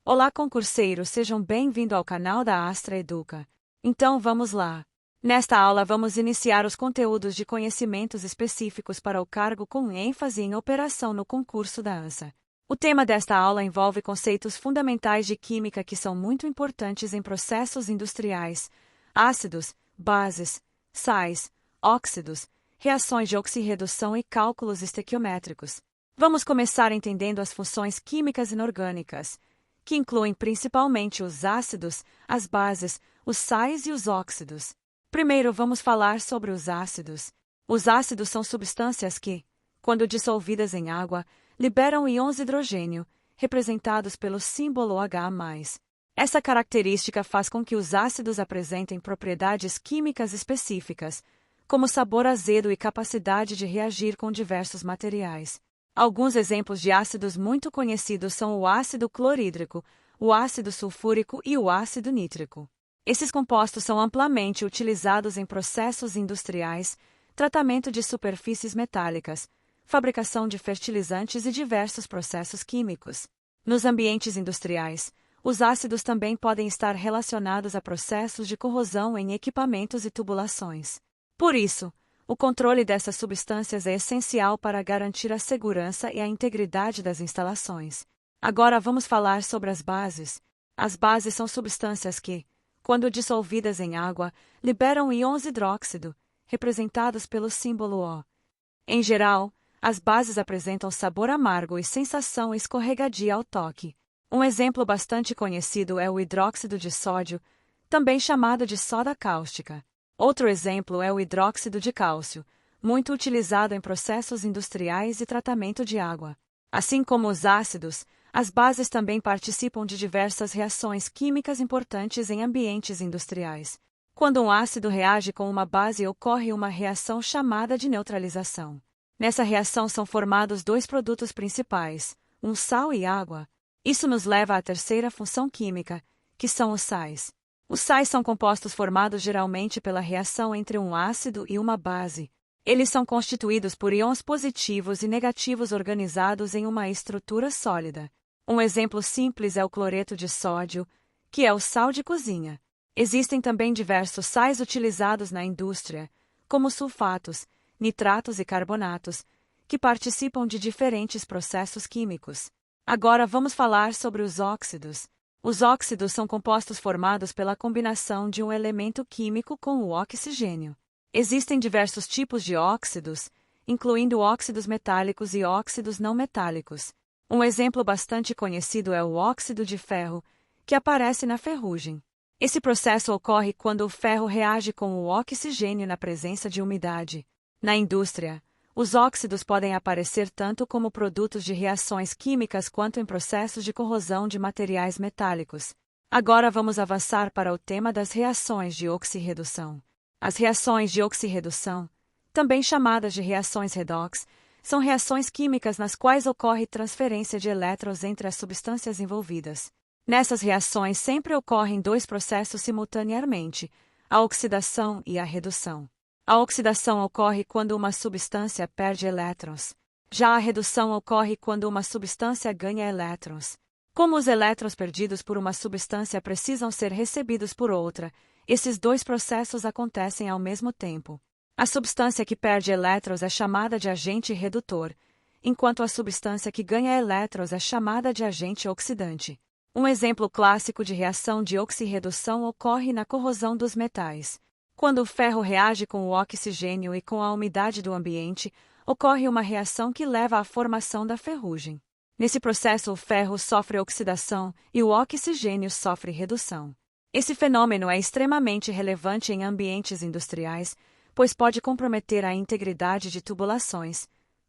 Olá, concurseiros, sejam bem-vindos ao canal da Astra Educa. Então vamos lá. Nesta aula vamos iniciar os conteúdos de conhecimentos específicos para o cargo com ênfase em operação no concurso da ANSA. O tema desta aula envolve conceitos fundamentais de química que são muito importantes em processos industriais: ácidos, bases, sais, óxidos, reações de oxirredução e cálculos estequiométricos. Vamos começar entendendo as funções químicas inorgânicas, que incluem principalmente os ácidos, as bases, os sais e os óxidos. Primeiro, vamos falar sobre os ácidos. Os ácidos são substâncias que, quando dissolvidas em água, liberam íons hidrogênio, representados pelo símbolo H+. Essa característica faz com que os ácidos apresentem propriedades químicas específicas, como sabor azedo e capacidade de reagir com diversos materiais. Alguns exemplos de ácidos muito conhecidos são o ácido clorídrico, o ácido sulfúrico e o ácido nítrico. Esses compostos são amplamente utilizados em processos industriais, tratamento de superfícies metálicas, fabricação de fertilizantes e diversos processos químicos. Nos ambientes industriais, os ácidos também podem estar relacionados a processos de corrosão em equipamentos e tubulações. Por isso, o controle dessas substâncias é essencial para garantir a segurança e a integridade das instalações. Agora vamos falar sobre as bases. As bases são substâncias que, quando dissolvidas em água, liberam íons hidróxido, representados pelo símbolo O. Em geral, as bases apresentam sabor amargo e sensação escorregadia ao toque. Um exemplo bastante conhecido é o hidróxido de sódio, também chamado de soda cáustica. Outro exemplo é o hidróxido de cálcio, muito utilizado em processos industriais e tratamento de água. Assim como os ácidos, as bases também participam de diversas reações químicas importantes em ambientes industriais. Quando um ácido reage com uma base, ocorre uma reação chamada de neutralização. Nessa reação são formados dois produtos principais, um sal e água. Isso nos leva à terceira função química, que são os sais. Os sais são compostos formados geralmente pela reação entre um ácido e uma base. Eles são constituídos por íons positivos e negativos organizados em uma estrutura sólida. Um exemplo simples é o cloreto de sódio, que é o sal de cozinha. Existem também diversos sais utilizados na indústria, como sulfatos, nitratos e carbonatos, que participam de diferentes processos químicos. Agora vamos falar sobre os óxidos. Os óxidos são compostos formados pela combinação de um elemento químico com o oxigênio. Existem diversos tipos de óxidos, incluindo óxidos metálicos e óxidos não metálicos. Um exemplo bastante conhecido é o óxido de ferro, que aparece na ferrugem. Esse processo ocorre quando o ferro reage com o oxigênio na presença de umidade. Na indústria, os óxidos podem aparecer tanto como produtos de reações químicas quanto em processos de corrosão de materiais metálicos. Agora vamos avançar para o tema das reações de oxirredução. As reações de oxirredução, também chamadas de reações redox, são reações químicas nas quais ocorre transferência de elétrons entre as substâncias envolvidas. Nessas reações sempre ocorrem dois processos simultaneamente, a oxidação e a redução. A oxidação ocorre quando uma substância perde elétrons. Já a redução ocorre quando uma substância ganha elétrons. Como os elétrons perdidos por uma substância precisam ser recebidos por outra, esses dois processos acontecem ao mesmo tempo. A substância que perde elétrons é chamada de agente redutor, enquanto a substância que ganha elétrons é chamada de agente oxidante. Um exemplo clássico de reação de oxirredução ocorre na corrosão dos metais. Quando o ferro reage com o oxigênio e com a umidade do ambiente, ocorre uma reação que leva à formação da ferrugem. Nesse processo, o ferro sofre oxidação e o oxigênio sofre redução. Esse fenômeno é extremamente relevante em ambientes industriais, pois pode comprometer a integridade de tubulações,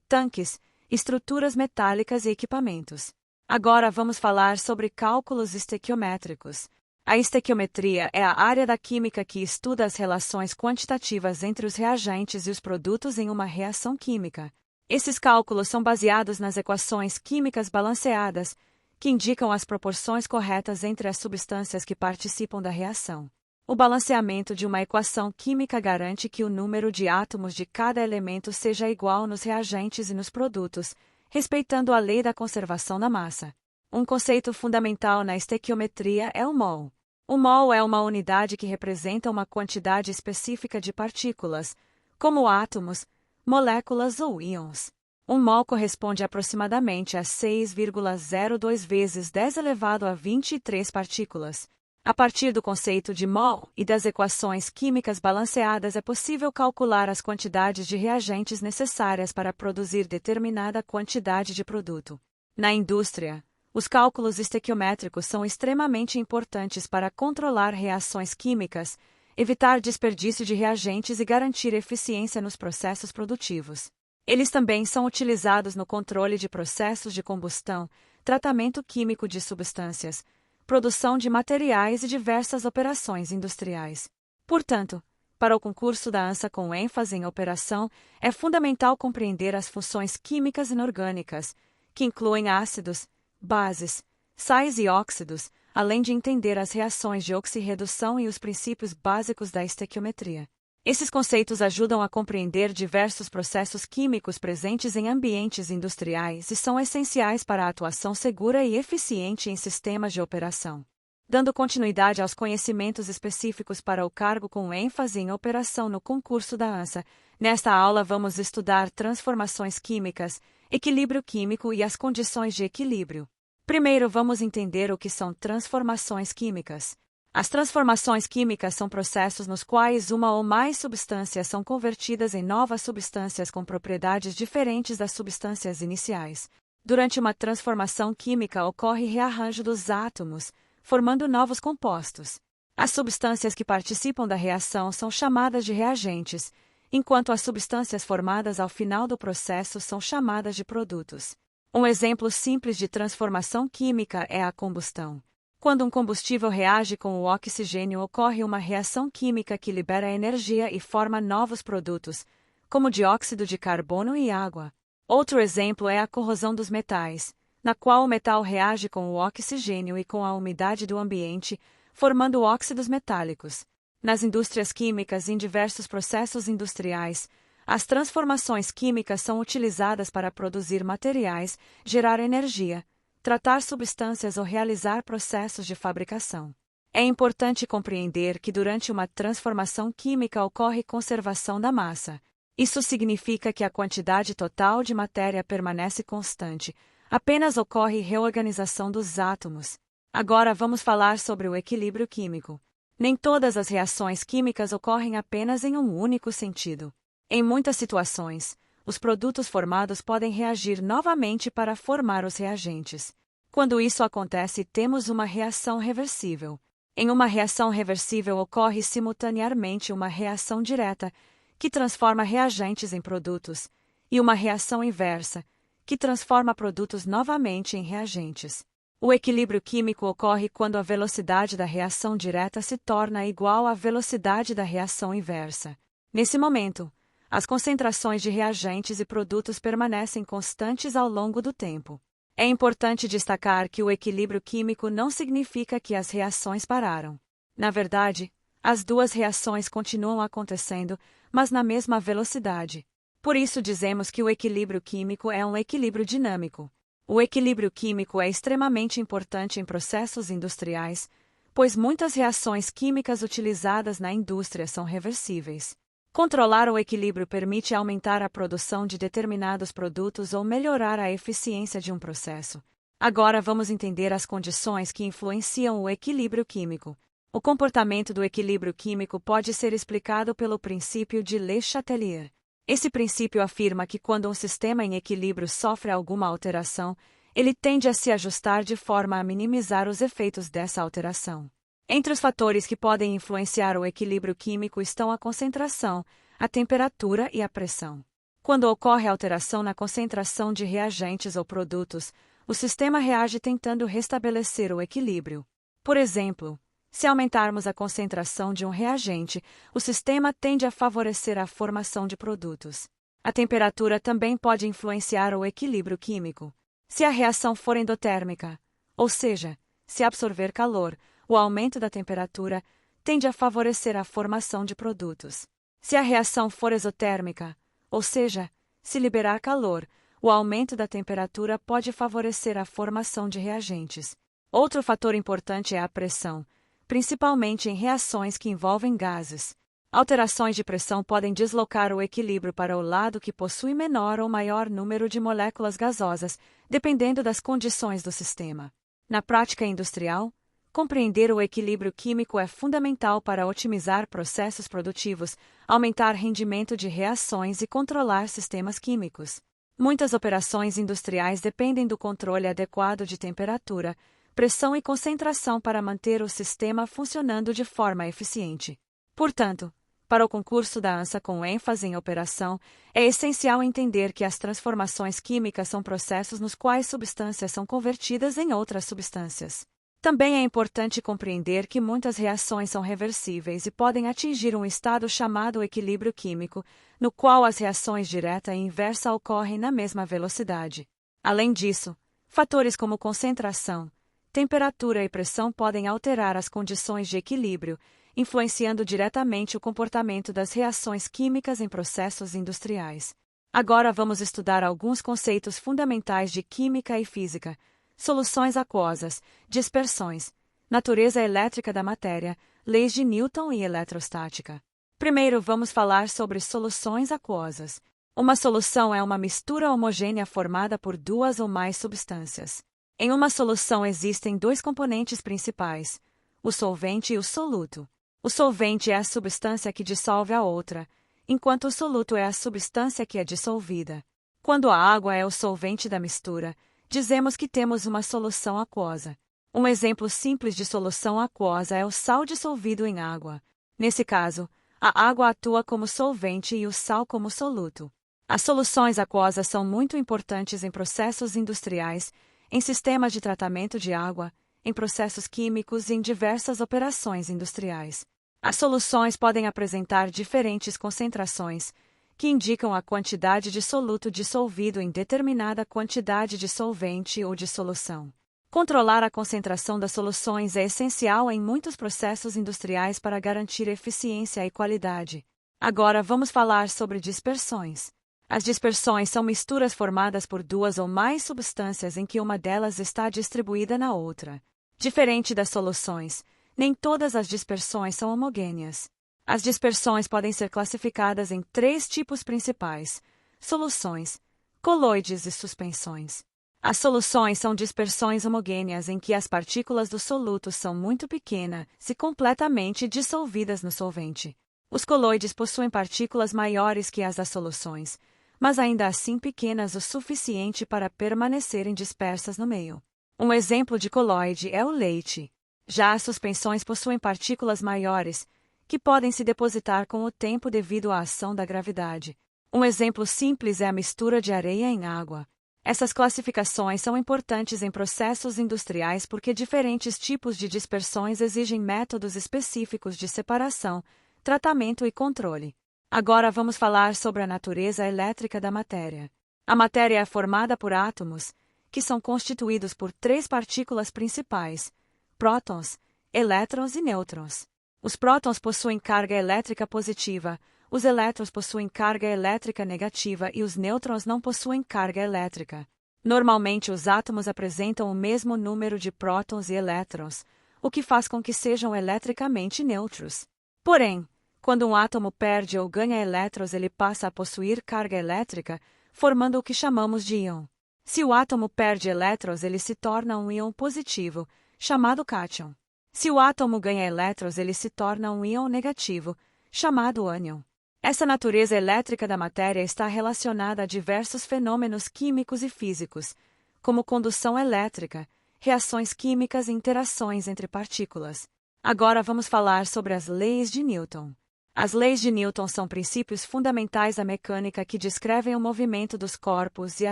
tanques, estruturas metálicas e equipamentos. Agora vamos falar sobre cálculos estequiométricos. A estequiometria é a área da química que estuda as relações quantitativas entre os reagentes e os produtos em uma reação química. Esses cálculos são baseados nas equações químicas balanceadas, que indicam as proporções corretas entre as substâncias que participam da reação. O balanceamento de uma equação química garante que o número de átomos de cada elemento seja igual nos reagentes e nos produtos, respeitando a lei da conservação da massa. Um conceito fundamental na estequiometria é o mol. O mol é uma unidade que representa uma quantidade específica de partículas, como átomos, moléculas ou íons. Um mol corresponde aproximadamente a 6,02 vezes 10 elevado a 23 partículas. A partir do conceito de mol e das equações químicas balanceadas é possível calcular as quantidades de reagentes necessárias para produzir determinada quantidade de produto. Na indústria, os cálculos estequiométricos são extremamente importantes para controlar reações químicas, evitar desperdício de reagentes e garantir eficiência nos processos produtivos. Eles também são utilizados no controle de processos de combustão, tratamento químico de substâncias, produção de materiais e diversas operações industriais. Portanto, para o concurso da ANSA com ênfase em operação, é fundamental compreender as funções químicas inorgânicas, que incluem ácidos, bases, sais e óxidos, além de entender as reações de oxirredução e os princípios básicos da estequiometria. Esses conceitos ajudam a compreender diversos processos químicos presentes em ambientes industriais e são essenciais para a atuação segura e eficiente em sistemas de operação. Dando continuidade aos conhecimentos específicos para o cargo com ênfase em operação no concurso da ANSA, nesta aula vamos estudar transformações químicas, equilíbrio químico e as condições de equilíbrio. Primeiro vamos entender o que são transformações químicas. As transformações químicas são processos nos quais uma ou mais substâncias são convertidas em novas substâncias com propriedades diferentes das substâncias iniciais. Durante uma transformação química ocorre rearranjo dos átomos, formando novos compostos. As substâncias que participam da reação são chamadas de reagentes, enquanto as substâncias formadas ao final do processo são chamadas de produtos. Um exemplo simples de transformação química é a combustão. Quando um combustível reage com o oxigênio, ocorre uma reação química que libera energia e forma novos produtos, como dióxido de carbono e água. Outro exemplo é a corrosão dos metais, na qual o metal reage com o oxigênio e com a umidade do ambiente, formando óxidos metálicos. Nas indústrias químicas e em diversos processos industriais, as transformações químicas são utilizadas para produzir materiais, gerar energia, tratar substâncias ou realizar processos de fabricação. É importante compreender que durante uma transformação química ocorre conservação da massa. Isso significa que a quantidade total de matéria permanece constante, apenas ocorre reorganização dos átomos. Agora vamos falar sobre o equilíbrio químico. Nem todas as reações químicas ocorrem apenas em um único sentido. Em muitas situações, os produtos formados podem reagir novamente para formar os reagentes. Quando isso acontece, temos uma reação reversível. Em uma reação reversível ocorre simultaneamente uma reação direta, que transforma reagentes em produtos, e uma reação inversa, que transforma produtos novamente em reagentes. O equilíbrio químico ocorre quando a velocidade da reação direta se torna igual à velocidade da reação inversa. Nesse momento, as concentrações de reagentes e produtos permanecem constantes ao longo do tempo. É importante destacar que o equilíbrio químico não significa que as reações pararam. Na verdade, as duas reações continuam acontecendo, mas na mesma velocidade. Por isso dizemos que o equilíbrio químico é um equilíbrio dinâmico. O equilíbrio químico é extremamente importante em processos industriais, pois muitas reações químicas utilizadas na indústria são reversíveis. Controlar o equilíbrio permite aumentar a produção de determinados produtos ou melhorar a eficiência de um processo. Agora vamos entender as condições que influenciam o equilíbrio químico. O comportamento do equilíbrio químico pode ser explicado pelo princípio de Le Chatelier. Esse princípio afirma que quando um sistema em equilíbrio sofre alguma alteração, ele tende a se ajustar de forma a minimizar os efeitos dessa alteração. Entre os fatores que podem influenciar o equilíbrio químico estão a concentração, a temperatura e a pressão. Quando ocorre alteração na concentração de reagentes ou produtos, o sistema reage tentando restabelecer o equilíbrio. Por exemplo, se aumentarmos a concentração de um reagente, o sistema tende a favorecer a formação de produtos. A temperatura também pode influenciar o equilíbrio químico. Se a reação for endotérmica, ou seja, se absorver calor, o aumento da temperatura tende a favorecer a formação de produtos. Se a reação for exotérmica, ou seja, se liberar calor, o o aumento da temperatura pode favorecer a formação de reagentes. Outro fator importante é a pressão, principalmente em reações que envolvem gases. Alterações de pressão podem deslocar o equilíbrio para o lado que possui menor ou maior número de moléculas gasosas, dependendo das condições do sistema. Na prática industrial, compreender o equilíbrio químico é fundamental para otimizar processos produtivos, aumentar rendimento de reações e controlar sistemas químicos. Muitas operações industriais dependem do controle adequado de temperatura, pressão e concentração para manter o sistema funcionando de forma eficiente. Portanto, para o concurso da ANSA com ênfase em operação, é essencial entender que as transformações químicas são processos nos quais substâncias são convertidas em outras substâncias. Também é importante compreender que muitas reações são reversíveis e podem atingir um estado chamado equilíbrio químico, no qual as reações direta e inversa ocorrem na mesma velocidade. Além disso, fatores como concentração, temperatura e pressão podem alterar as condições de equilíbrio, influenciando diretamente o comportamento das reações químicas em processos industriais. Agora vamos estudar alguns conceitos fundamentais de química e física: soluções aquosas, dispersões, natureza elétrica da matéria, leis de Newton e eletrostática. Primeiro vamos falar sobre soluções aquosas. Uma solução é uma mistura homogênea formada por duas ou mais substâncias. Em uma solução existem dois componentes principais, o solvente e o soluto. O solvente é a substância que dissolve a outra, enquanto o soluto é a substância que é dissolvida. Quando a água é o solvente da mistura, dizemos que temos uma solução aquosa. Um exemplo simples de solução aquosa é o sal dissolvido em água. Nesse caso, a água atua como solvente e o sal como soluto. As soluções aquosas são muito importantes em processos industriais, em sistemas de tratamento de água, em processos químicos e em diversas operações industriais. As soluções podem apresentar diferentes concentrações, que indicam a quantidade de soluto dissolvido em determinada quantidade de solvente ou de solução. Controlar a concentração das soluções é essencial em muitos processos industriais para garantir eficiência e qualidade. Agora vamos falar sobre dispersões. As dispersões são misturas formadas por duas ou mais substâncias em que uma delas está distribuída na outra. Diferente das soluções, nem todas as dispersões são homogêneas. As dispersões podem ser classificadas em três tipos principais: soluções, coloides e suspensões. As soluções são dispersões homogêneas em que as partículas do soluto são muito pequenas e completamente dissolvidas no solvente. Os coloides possuem partículas maiores que as das soluções, mas ainda assim pequenas o suficiente para permanecerem dispersas no meio. Um exemplo de coloide é o leite. Já as suspensões possuem partículas maiores, que podem se depositar com o tempo devido à ação da gravidade. Um exemplo simples é a mistura de areia em água. Essas classificações são importantes em processos industriais porque diferentes tipos de dispersões exigem métodos específicos de separação, tratamento e controle. Agora vamos falar sobre a natureza elétrica da matéria. A matéria é formada por átomos, que são constituídos por três partículas principais: prótons, elétrons e nêutrons. Os prótons possuem carga elétrica positiva, os elétrons possuem carga elétrica negativa e os nêutrons não possuem carga elétrica. Normalmente os átomos apresentam o mesmo número de prótons e elétrons, o que faz com que sejam eletricamente neutros. Porém, quando um átomo perde ou ganha elétrons, ele passa a possuir carga elétrica, formando o que chamamos de íon. Se o átomo perde elétrons, ele se torna um íon positivo, chamado cátion. Se o átomo ganha elétrons, ele se torna um íon negativo, chamado ânion. Essa natureza elétrica da matéria está relacionada a diversos fenômenos químicos e físicos, como condução elétrica, reações químicas e interações entre partículas. Agora vamos falar sobre as leis de Newton. As leis de Newton são princípios fundamentais da mecânica que descrevem o movimento dos corpos e a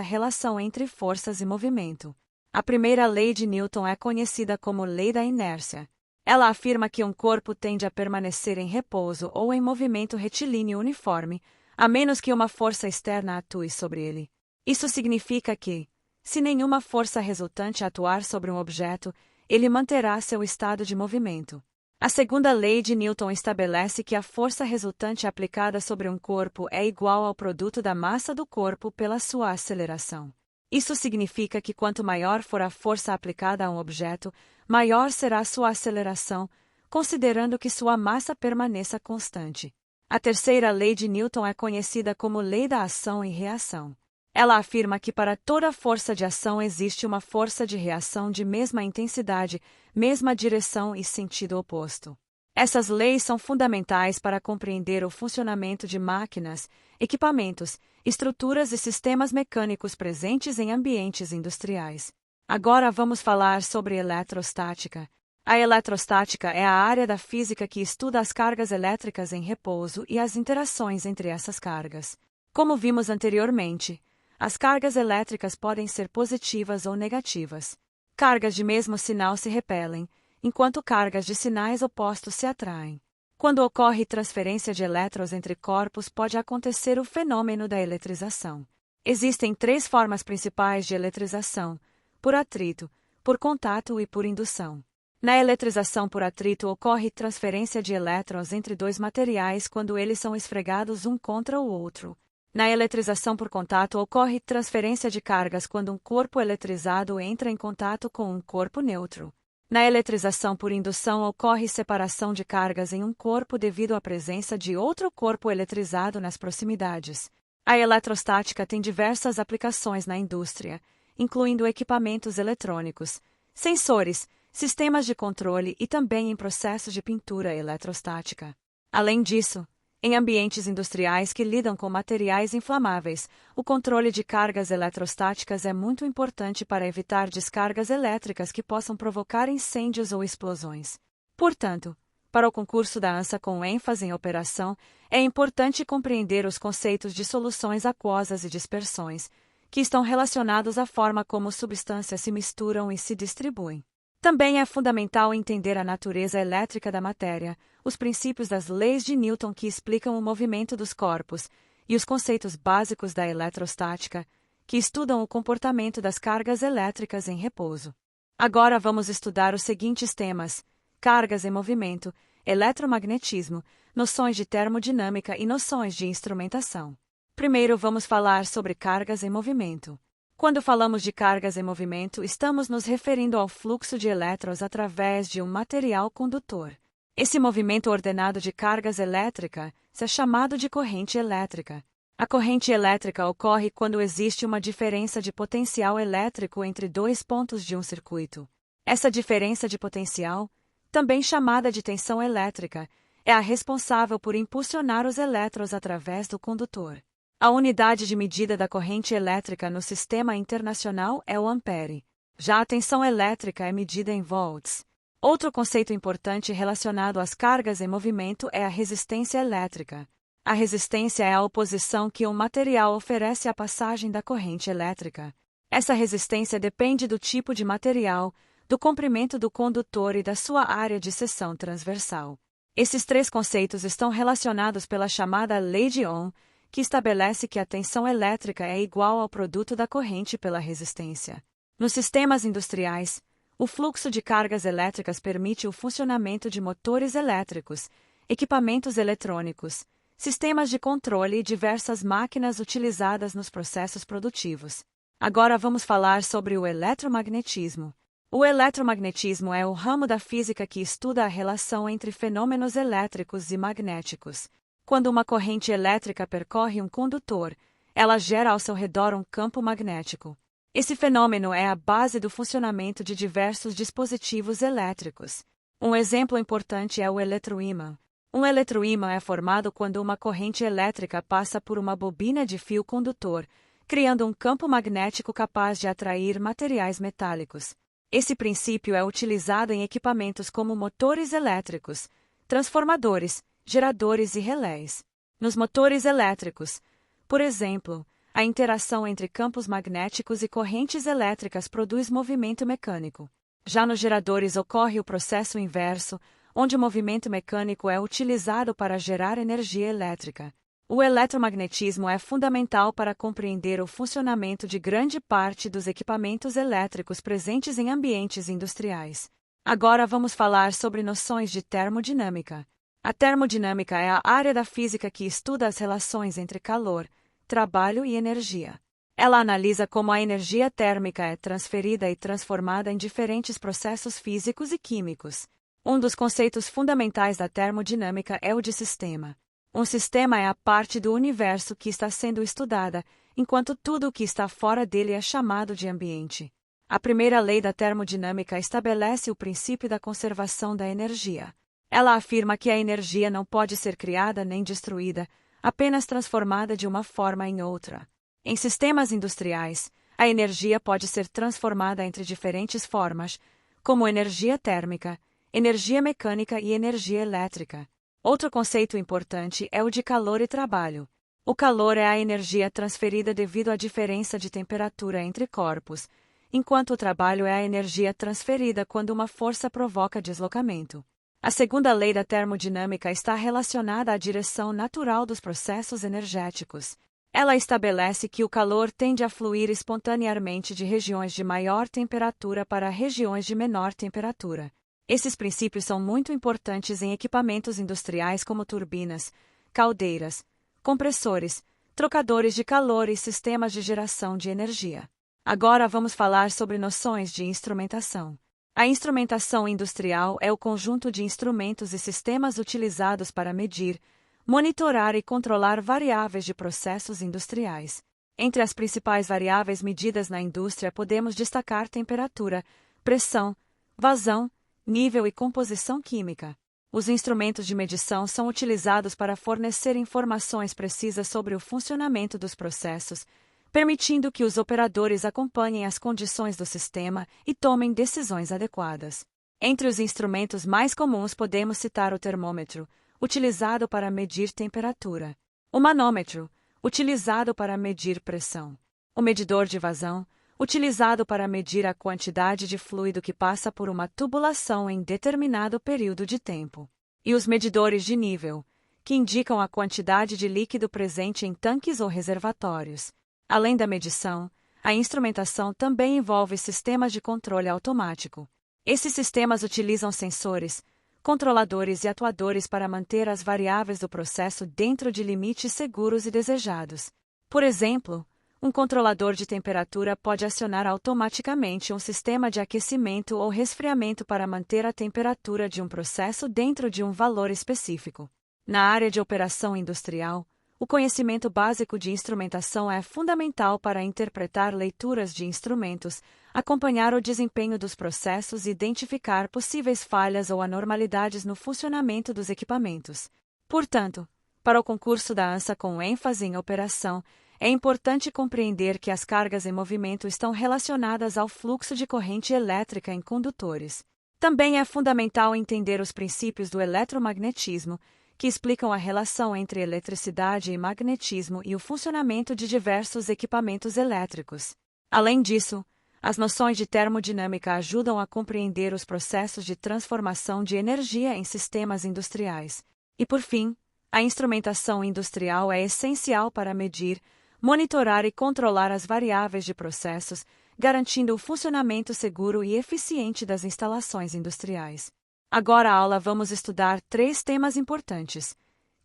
relação entre forças e movimento. A primeira lei de Newton é conhecida como lei da inércia. Ela afirma que um corpo tende a permanecer em repouso ou em movimento retilíneo uniforme, a menos que uma força externa atue sobre ele. Isso significa que, se nenhuma força resultante atuar sobre um objeto, ele manterá seu estado de movimento. A segunda lei de Newton estabelece que a força resultante aplicada sobre um corpo é igual ao produto da massa do corpo pela sua aceleração. Isso significa que quanto maior for a força aplicada a um objeto, maior será sua aceleração, considerando que sua massa permaneça constante. A terceira lei de Newton é conhecida como lei da ação e reação. Ela afirma que para toda força de ação existe uma força de reação de mesma intensidade, mesma direção e sentido oposto. Essas leis são fundamentais para compreender o funcionamento de máquinas, equipamentos, estruturas e sistemas mecânicos presentes em ambientes industriais. Agora vamos falar sobre eletrostática. A eletrostática é a área da física que estuda as cargas elétricas em repouso e as interações entre essas cargas. Como vimos anteriormente, as cargas elétricas podem ser positivas ou negativas. Cargas de mesmo sinal se repelem, enquanto cargas de sinais opostos se atraem. Quando ocorre transferência de elétrons entre corpos, pode acontecer o fenômeno da eletrização. Existem 3 formas principais de eletrização: por atrito, por contato e por indução. Na eletrização por atrito ocorre transferência de elétrons entre 2 materiais quando eles são esfregados um contra o outro. Na eletrização por contato ocorre transferência de cargas quando um corpo eletrizado entra em contato com um corpo neutro. Na eletrização por indução ocorre separação de cargas em um corpo devido à presença de outro corpo eletrizado nas proximidades. A eletrostática tem diversas aplicações na indústria, incluindo equipamentos eletrônicos, sensores, sistemas de controle e também em processos de pintura eletrostática. Além disso, em ambientes industriais que lidam com materiais inflamáveis, o controle de cargas eletrostáticas é muito importante para evitar descargas elétricas que possam provocar incêndios ou explosões. Portanto, para o concurso da ANSA com ênfase em operação, é importante compreender os conceitos de soluções aquosas e dispersões, que estão relacionados à forma como substâncias se misturam e se distribuem. Também é fundamental entender a natureza elétrica da matéria, os princípios das leis de Newton que explicam o movimento dos corpos, e os conceitos básicos da eletrostática, que estudam o comportamento das cargas elétricas em repouso. Agora vamos estudar os seguintes temas: cargas em movimento, eletromagnetismo, noções de termodinâmica e noções de instrumentação. Primeiro vamos falar sobre cargas em movimento. Quando falamos de cargas em movimento, estamos nos referindo ao fluxo de elétrons através de um material condutor. Esse movimento ordenado de cargas elétricas é chamado de corrente elétrica. A corrente elétrica ocorre quando existe uma diferença de potencial elétrico entre 2 pontos de um circuito. Essa diferença de potencial, também chamada de tensão elétrica, é a responsável por impulsionar os elétrons através do condutor. A unidade de medida da corrente elétrica no sistema internacional é o ampere. Já a tensão elétrica é medida em volts. Outro conceito importante relacionado às cargas em movimento é a resistência elétrica. A resistência é a oposição que um material oferece à passagem da corrente elétrica. Essa resistência depende do tipo de material, do comprimento do condutor e da sua área de seção transversal. Esses 3 conceitos estão relacionados pela chamada lei de Ohm, que estabelece que a tensão elétrica é igual ao produto da corrente pela resistência. Nos sistemas industriais, o fluxo de cargas elétricas permite o funcionamento de motores elétricos, equipamentos eletrônicos, sistemas de controle e diversas máquinas utilizadas nos processos produtivos. Agora vamos falar sobre o eletromagnetismo. O eletromagnetismo é o ramo da física que estuda a relação entre fenômenos elétricos e magnéticos. Quando uma corrente elétrica percorre um condutor, ela gera ao seu redor um campo magnético. Esse fenômeno é a base do funcionamento de diversos dispositivos elétricos. Um exemplo importante é o eletroímã. Um eletroímã é formado quando uma corrente elétrica passa por uma bobina de fio condutor, criando um campo magnético capaz de atrair materiais metálicos. Esse princípio é utilizado em equipamentos como motores elétricos, transformadores, geradores e relés. Nos motores elétricos, por exemplo, a interação entre campos magnéticos e correntes elétricas produz movimento mecânico. Já nos geradores ocorre o processo inverso, onde o movimento mecânico é utilizado para gerar energia elétrica. O eletromagnetismo é fundamental para compreender o funcionamento de grande parte dos equipamentos elétricos presentes em ambientes industriais. Agora vamos falar sobre noções de termodinâmica. A termodinâmica é a área da física que estuda as relações entre calor, trabalho e energia. Ela analisa como a energia térmica é transferida e transformada em diferentes processos físicos e químicos. Um dos conceitos fundamentais da termodinâmica é o de sistema. Um sistema é a parte do universo que está sendo estudada, enquanto tudo o que está fora dele é chamado de ambiente. A primeira lei da termodinâmica estabelece o princípio da conservação da energia. Ela afirma que a energia não pode ser criada nem destruída, apenas transformada de uma forma em outra. Em sistemas industriais, a energia pode ser transformada entre diferentes formas, como energia térmica, energia mecânica e energia elétrica. Outro conceito importante é o de calor e trabalho. O calor é a energia transferida devido à diferença de temperatura entre corpos, enquanto o trabalho é a energia transferida quando uma força provoca deslocamento. A segunda lei da termodinâmica está relacionada à direção natural dos processos energéticos. Ela estabelece que o calor tende a fluir espontaneamente de regiões de maior temperatura para regiões de menor temperatura. Esses princípios são muito importantes em equipamentos industriais como turbinas, caldeiras, compressores, trocadores de calor e sistemas de geração de energia. Agora vamos falar sobre noções de instrumentação. A instrumentação industrial é o conjunto de instrumentos e sistemas utilizados para medir, monitorar e controlar variáveis de processos industriais. Entre as principais variáveis medidas na indústria podemos destacar temperatura, pressão, vazão, nível e composição química. Os instrumentos de medição são utilizados para fornecer informações precisas sobre o funcionamento dos processos, permitindo que os operadores acompanhem as condições do sistema e tomem decisões adequadas. Entre os instrumentos mais comuns podemos citar o termômetro, utilizado para medir temperatura, o manômetro, utilizado para medir pressão, o medidor de vazão, utilizado para medir a quantidade de fluido que passa por uma tubulação em determinado período de tempo, e os medidores de nível, que indicam a quantidade de líquido presente em tanques ou reservatórios. Além da medição, a instrumentação também envolve sistemas de controle automático. Esses sistemas utilizam sensores, controladores e atuadores para manter as variáveis do processo dentro de limites seguros e desejados. Por exemplo, um controlador de temperatura pode acionar automaticamente um sistema de aquecimento ou resfriamento para manter a temperatura de um processo dentro de um valor específico. Na área de operação industrial, o conhecimento básico de instrumentação é fundamental para interpretar leituras de instrumentos, acompanhar o desempenho dos processos e identificar possíveis falhas ou anormalidades no funcionamento dos equipamentos. Portanto, para o concurso da ANSA com ênfase em operação, é importante compreender que as cargas em movimento estão relacionadas ao fluxo de corrente elétrica em condutores. Também é fundamental entender os princípios do eletromagnetismo, que explicam a relação entre eletricidade e magnetismo e o funcionamento de diversos equipamentos elétricos. Além disso, as noções de termodinâmica ajudam a compreender os processos de transformação de energia em sistemas industriais. E, por fim, a instrumentação industrial é essencial para medir, monitorar e controlar as variáveis de processos, garantindo o funcionamento seguro e eficiente das instalações industriais. Agora, a aula vamos estudar 3 temas importantes: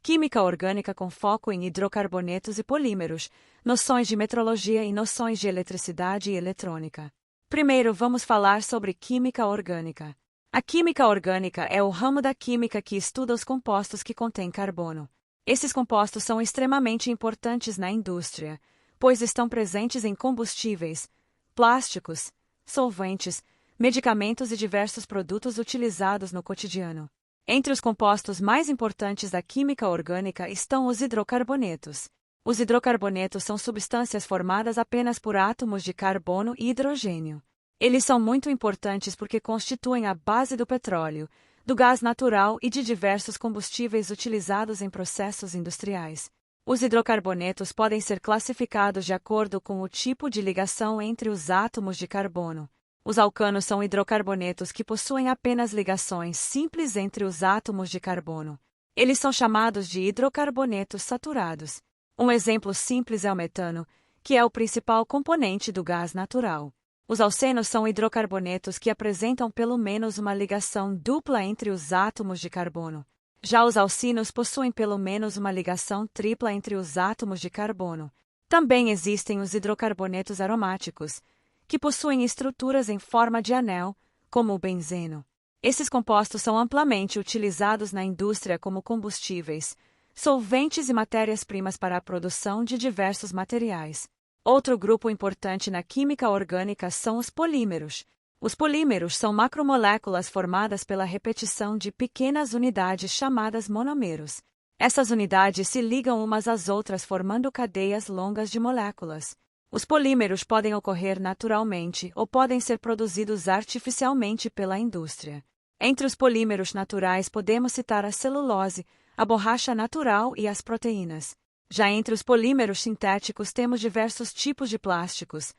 química orgânica com foco em hidrocarbonetos e polímeros, noções de metrologia e noções de eletricidade e eletrônica. Primeiro, vamos falar sobre química orgânica. A química orgânica é o ramo da química que estuda os compostos que contêm carbono. Esses compostos são extremamente importantes na indústria, pois estão presentes em combustíveis, plásticos, solventes, medicamentos e diversos produtos utilizados no cotidiano. Entre os compostos mais importantes da química orgânica estão os hidrocarbonetos. Os hidrocarbonetos são substâncias formadas apenas por átomos de carbono e hidrogênio. Eles são muito importantes porque constituem a base do petróleo, do gás natural e de diversos combustíveis utilizados em processos industriais. Os hidrocarbonetos podem ser classificados de acordo com o tipo de ligação entre os átomos de carbono. Os alcanos são hidrocarbonetos que possuem apenas ligações simples entre os átomos de carbono. Eles são chamados de hidrocarbonetos saturados. Um exemplo simples é o metano, que é o principal componente do gás natural. Os alcenos são hidrocarbonetos que apresentam pelo menos uma ligação dupla entre os átomos de carbono. Já os alcinos possuem pelo menos uma ligação tripla entre os átomos de carbono. Também existem os hidrocarbonetos aromáticos, que possuem estruturas em forma de anel, como o benzeno. Esses compostos são amplamente utilizados na indústria como combustíveis, solventes e matérias-primas para a produção de diversos materiais. Outro grupo importante na química orgânica são os polímeros. Os polímeros são macromoléculas formadas pela repetição de pequenas unidades chamadas monômeros. Essas unidades se ligam umas às outras formando cadeias longas de moléculas. Os polímeros podem ocorrer naturalmente ou podem ser produzidos artificialmente pela indústria. Entre os polímeros naturais podemos citar a celulose, a borracha natural e as proteínas. Já entre os polímeros sintéticos temos diversos tipos de plásticos,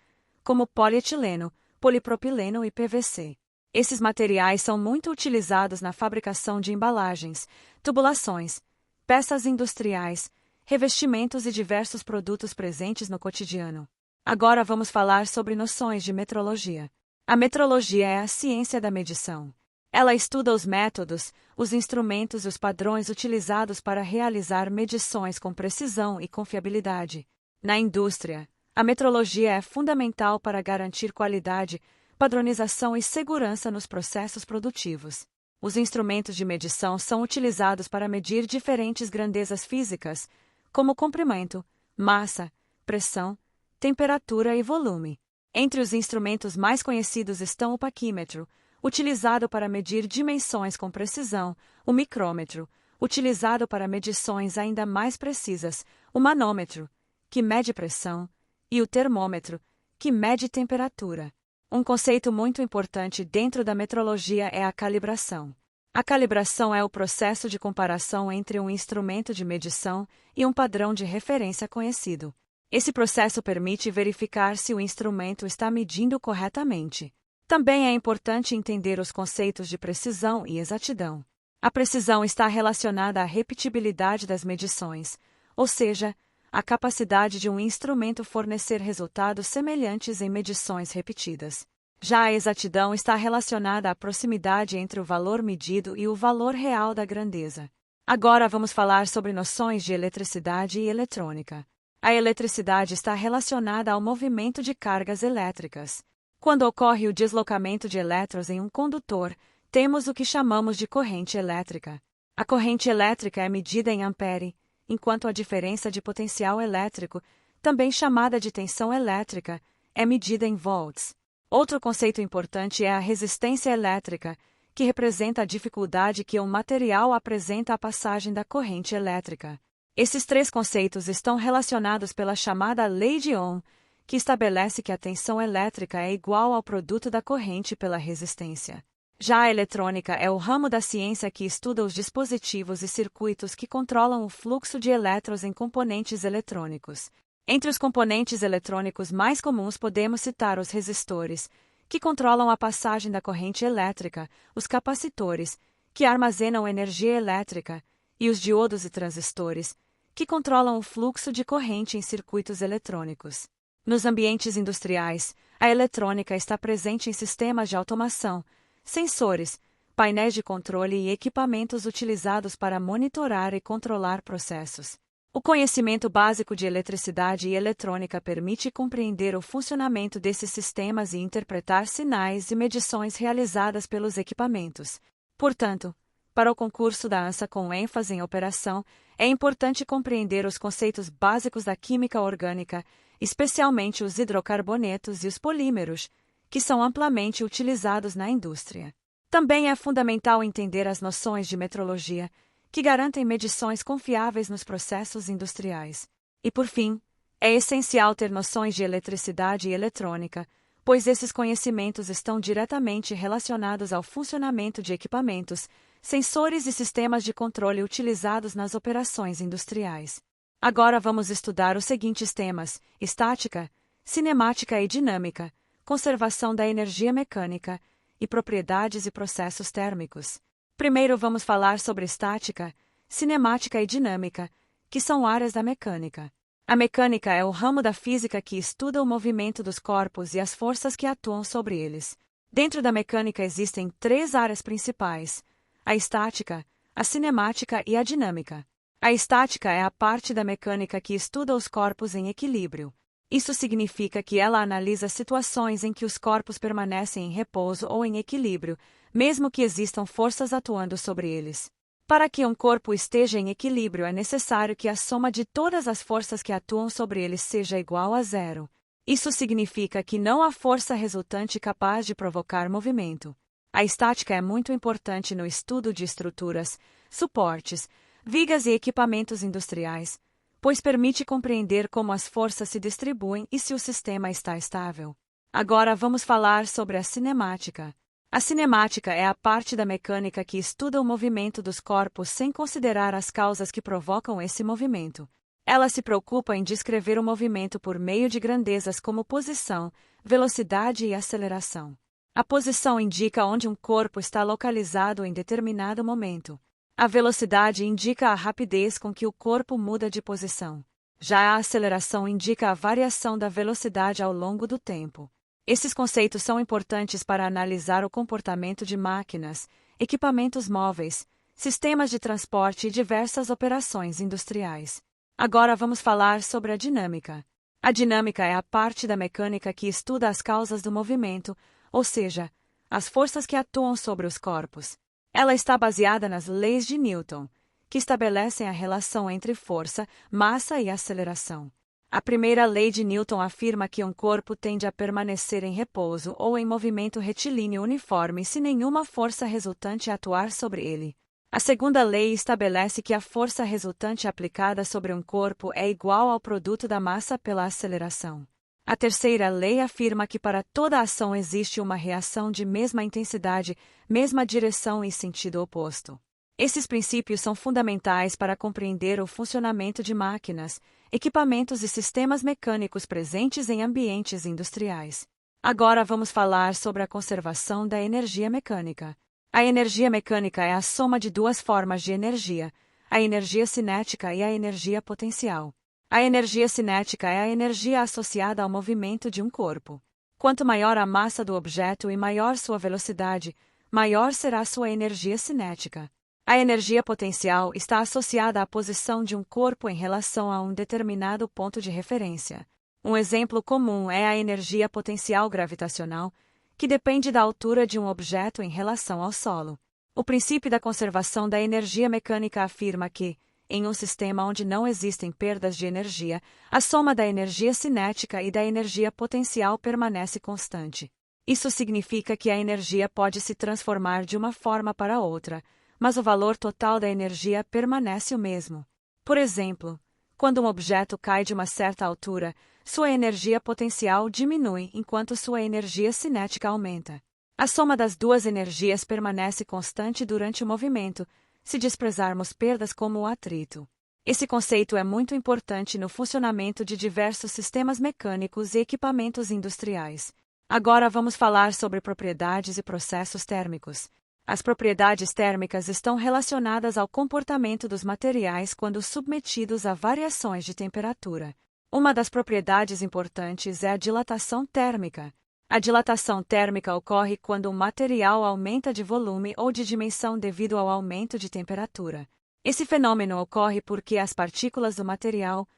como polietileno, polipropileno e PVC. Esses materiais são muito utilizados na fabricação de embalagens, tubulações, peças industriais, revestimentos e diversos produtos presentes no cotidiano. Agora vamos falar sobre noções de metrologia. A metrologia é a ciência da medição. Ela estuda os métodos, os instrumentos e os padrões utilizados para realizar medições com precisão e confiabilidade. Na indústria, a metrologia é fundamental para garantir qualidade, padronização e segurança nos processos produtivos. Os instrumentos de medição são utilizados para medir diferentes grandezas físicas, como comprimento, massa, pressão, temperatura e volume. Entre os instrumentos mais conhecidos estão o paquímetro, utilizado para medir dimensões com precisão, o micrômetro, utilizado para medições ainda mais precisas, o manômetro, que mede pressão, e o termômetro, que mede temperatura. Um conceito muito importante dentro da metrologia é a calibração. A calibração é o processo de comparação entre um instrumento de medição e um padrão de referência conhecido. Esse processo permite verificar se o instrumento está medindo corretamente. Também é importante entender os conceitos de precisão e exatidão. A precisão está relacionada à repetibilidade das medições, ou seja, à capacidade de um instrumento fornecer resultados semelhantes em medições repetidas. Já a exatidão está relacionada à proximidade entre o valor medido e o valor real da grandeza. Agora vamos falar sobre noções de eletricidade e eletrônica. A eletricidade está relacionada ao movimento de cargas elétricas. Quando ocorre o deslocamento de elétrons em um condutor, temos o que chamamos de corrente elétrica. A corrente elétrica é medida em ampere, enquanto a diferença de potencial elétrico, também chamada de tensão elétrica, é medida em volts. Outro conceito importante é a resistência elétrica, que representa a dificuldade que um material apresenta à passagem da corrente elétrica. Esses três conceitos estão relacionados pela chamada lei de Ohm, que estabelece que a tensão elétrica é igual ao produto da corrente pela resistência. Já a eletrônica é o ramo da ciência que estuda os dispositivos e circuitos que controlam o fluxo de elétrons em componentes eletrônicos. Entre os componentes eletrônicos mais comuns podemos citar os resistores, que controlam a passagem da corrente elétrica, os capacitores, que armazenam energia elétrica, e os diodos e transistores, que controlam o fluxo de corrente em circuitos eletrônicos. Nos ambientes industriais, a eletrônica está presente em sistemas de automação, sensores, painéis de controle e equipamentos utilizados para monitorar e controlar processos. O conhecimento básico de eletricidade e eletrônica permite compreender o funcionamento desses sistemas e interpretar sinais e medições realizadas pelos equipamentos. Portanto, para o concurso da ANSA com ênfase em operação, é importante compreender os conceitos básicos da química orgânica, especialmente os hidrocarbonetos e os polímeros, que são amplamente utilizados na indústria. Também é fundamental entender as noções de metrologia, que garantem medições confiáveis nos processos industriais. E, por fim, é essencial ter noções de eletricidade e eletrônica, pois esses conhecimentos estão diretamente relacionados ao funcionamento de equipamentos, sensores e sistemas de controle utilizados nas operações industriais. Agora vamos estudar os seguintes temas: estática, cinemática e dinâmica, conservação da energia mecânica e propriedades e processos térmicos. Primeiro vamos falar sobre estática, cinemática e dinâmica, que são áreas da mecânica. A mecânica é o ramo da física que estuda o movimento dos corpos e as forças que atuam sobre eles. Dentro da mecânica existem 3 áreas principais: a estática, a cinemática e a dinâmica. A estática é a parte da mecânica que estuda os corpos em equilíbrio. Isso significa que ela analisa situações em que os corpos permanecem em repouso ou em equilíbrio, mesmo que existam forças atuando sobre eles. Para que um corpo esteja em equilíbrio, é necessário que a soma de todas as forças que atuam sobre ele seja igual a 0. Isso significa que não há força resultante capaz de provocar movimento. A estática é muito importante no estudo de estruturas, suportes, vigas e equipamentos industriais, pois permite compreender como as forças se distribuem e se o sistema está estável. Agora vamos falar sobre a cinemática. A cinemática é a parte da mecânica que estuda o movimento dos corpos sem considerar as causas que provocam esse movimento. Ela se preocupa em descrever o movimento por meio de grandezas como posição, velocidade e aceleração. A posição indica onde um corpo está localizado em determinado momento. A velocidade indica a rapidez com que o corpo muda de posição. Já a aceleração indica a variação da velocidade ao longo do tempo. Esses conceitos são importantes para analisar o comportamento de máquinas, equipamentos móveis, sistemas de transporte e diversas operações industriais. Agora vamos falar sobre a dinâmica. A dinâmica é a parte da mecânica que estuda as causas do movimento, ou seja, as forças que atuam sobre os corpos. Ela está baseada nas leis de Newton, que estabelecem a relação entre força, massa e aceleração. A primeira lei de Newton afirma que um corpo tende a permanecer em repouso ou em movimento retilíneo uniforme se nenhuma força resultante atuar sobre ele. A segunda lei estabelece que a força resultante aplicada sobre um corpo é igual ao produto da massa pela aceleração. A terceira lei afirma que para toda ação existe uma reação de mesma intensidade, mesma direção e sentido oposto. Esses princípios são fundamentais para compreender o funcionamento de máquinas, equipamentos e sistemas mecânicos presentes em ambientes industriais. Agora vamos falar sobre a conservação da energia mecânica. A energia mecânica é a soma de 2 formas de energia, a energia cinética e a energia potencial. A energia cinética é a energia associada ao movimento de um corpo. Quanto maior a massa do objeto e maior sua velocidade, maior será sua energia cinética. A energia potencial está associada à posição de um corpo em relação a um determinado ponto de referência. Um exemplo comum é a energia potencial gravitacional, que depende da altura de um objeto em relação ao solo. O princípio da conservação da energia mecânica afirma que, em um sistema onde não existem perdas de energia, a soma da energia cinética e da energia potencial permanece constante. Isso significa que a energia pode se transformar de uma forma para outra, mas o valor total da energia permanece o mesmo. Por exemplo, quando um objeto cai de uma certa altura, sua energia potencial diminui enquanto sua energia cinética aumenta. A soma das 2 energias permanece constante durante o movimento, se desprezarmos perdas como o atrito. Esse conceito é muito importante no funcionamento de diversos sistemas mecânicos e equipamentos industriais. Agora vamos falar sobre propriedades e processos térmicos. As propriedades térmicas estão relacionadas ao comportamento dos materiais quando submetidos a variações de temperatura. Uma das propriedades importantes é a dilatação térmica. A dilatação térmica ocorre quando um material aumenta de volume ou de dimensão devido ao aumento de temperatura. Esse fenômeno ocorre porque as partículas do material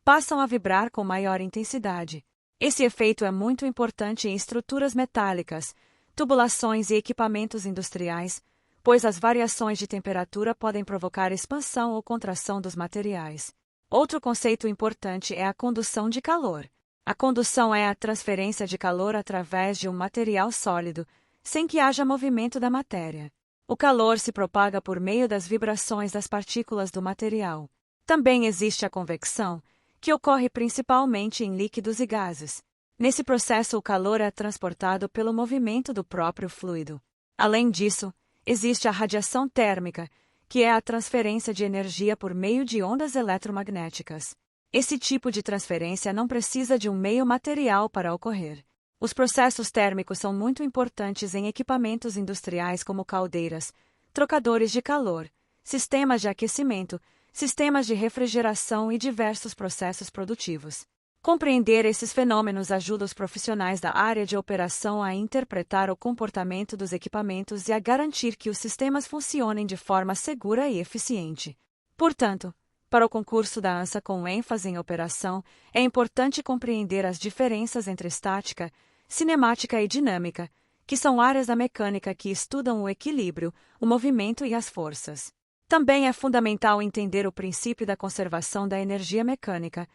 passam a vibrar com maior intensidade. Esse efeito é muito importante em estruturas metálicas, tubulações e equipamentos industriais, pois as variações de temperatura podem provocar expansão ou contração dos materiais. Outro conceito importante é a condução de calor. A condução é a transferência de calor através de um material sólido, sem que haja movimento da matéria. O calor se propaga por meio das vibrações das partículas do material. Também existe a convecção, que ocorre principalmente em líquidos e gases. Nesse processo, o calor é transportado pelo movimento do próprio fluido. Além disso, existe a radiação térmica, que é a transferência de energia por meio de ondas eletromagnéticas. Esse tipo de transferência não precisa de um meio material para ocorrer. Os processos térmicos são muito importantes em equipamentos industriais como caldeiras, trocadores de calor, sistemas de aquecimento, sistemas de refrigeração e diversos processos produtivos. Compreender esses fenômenos ajuda os profissionais da área de operação a interpretar o comportamento dos equipamentos e a garantir que os sistemas funcionem de forma segura e eficiente. Portanto, para o concurso da ANSA com ênfase em operação, é importante compreender as diferenças entre estática, cinemática e dinâmica, que são áreas da mecânica que estudam o equilíbrio, o movimento e as forças. Também é fundamental entender o princípio da conservação da energia mecânica,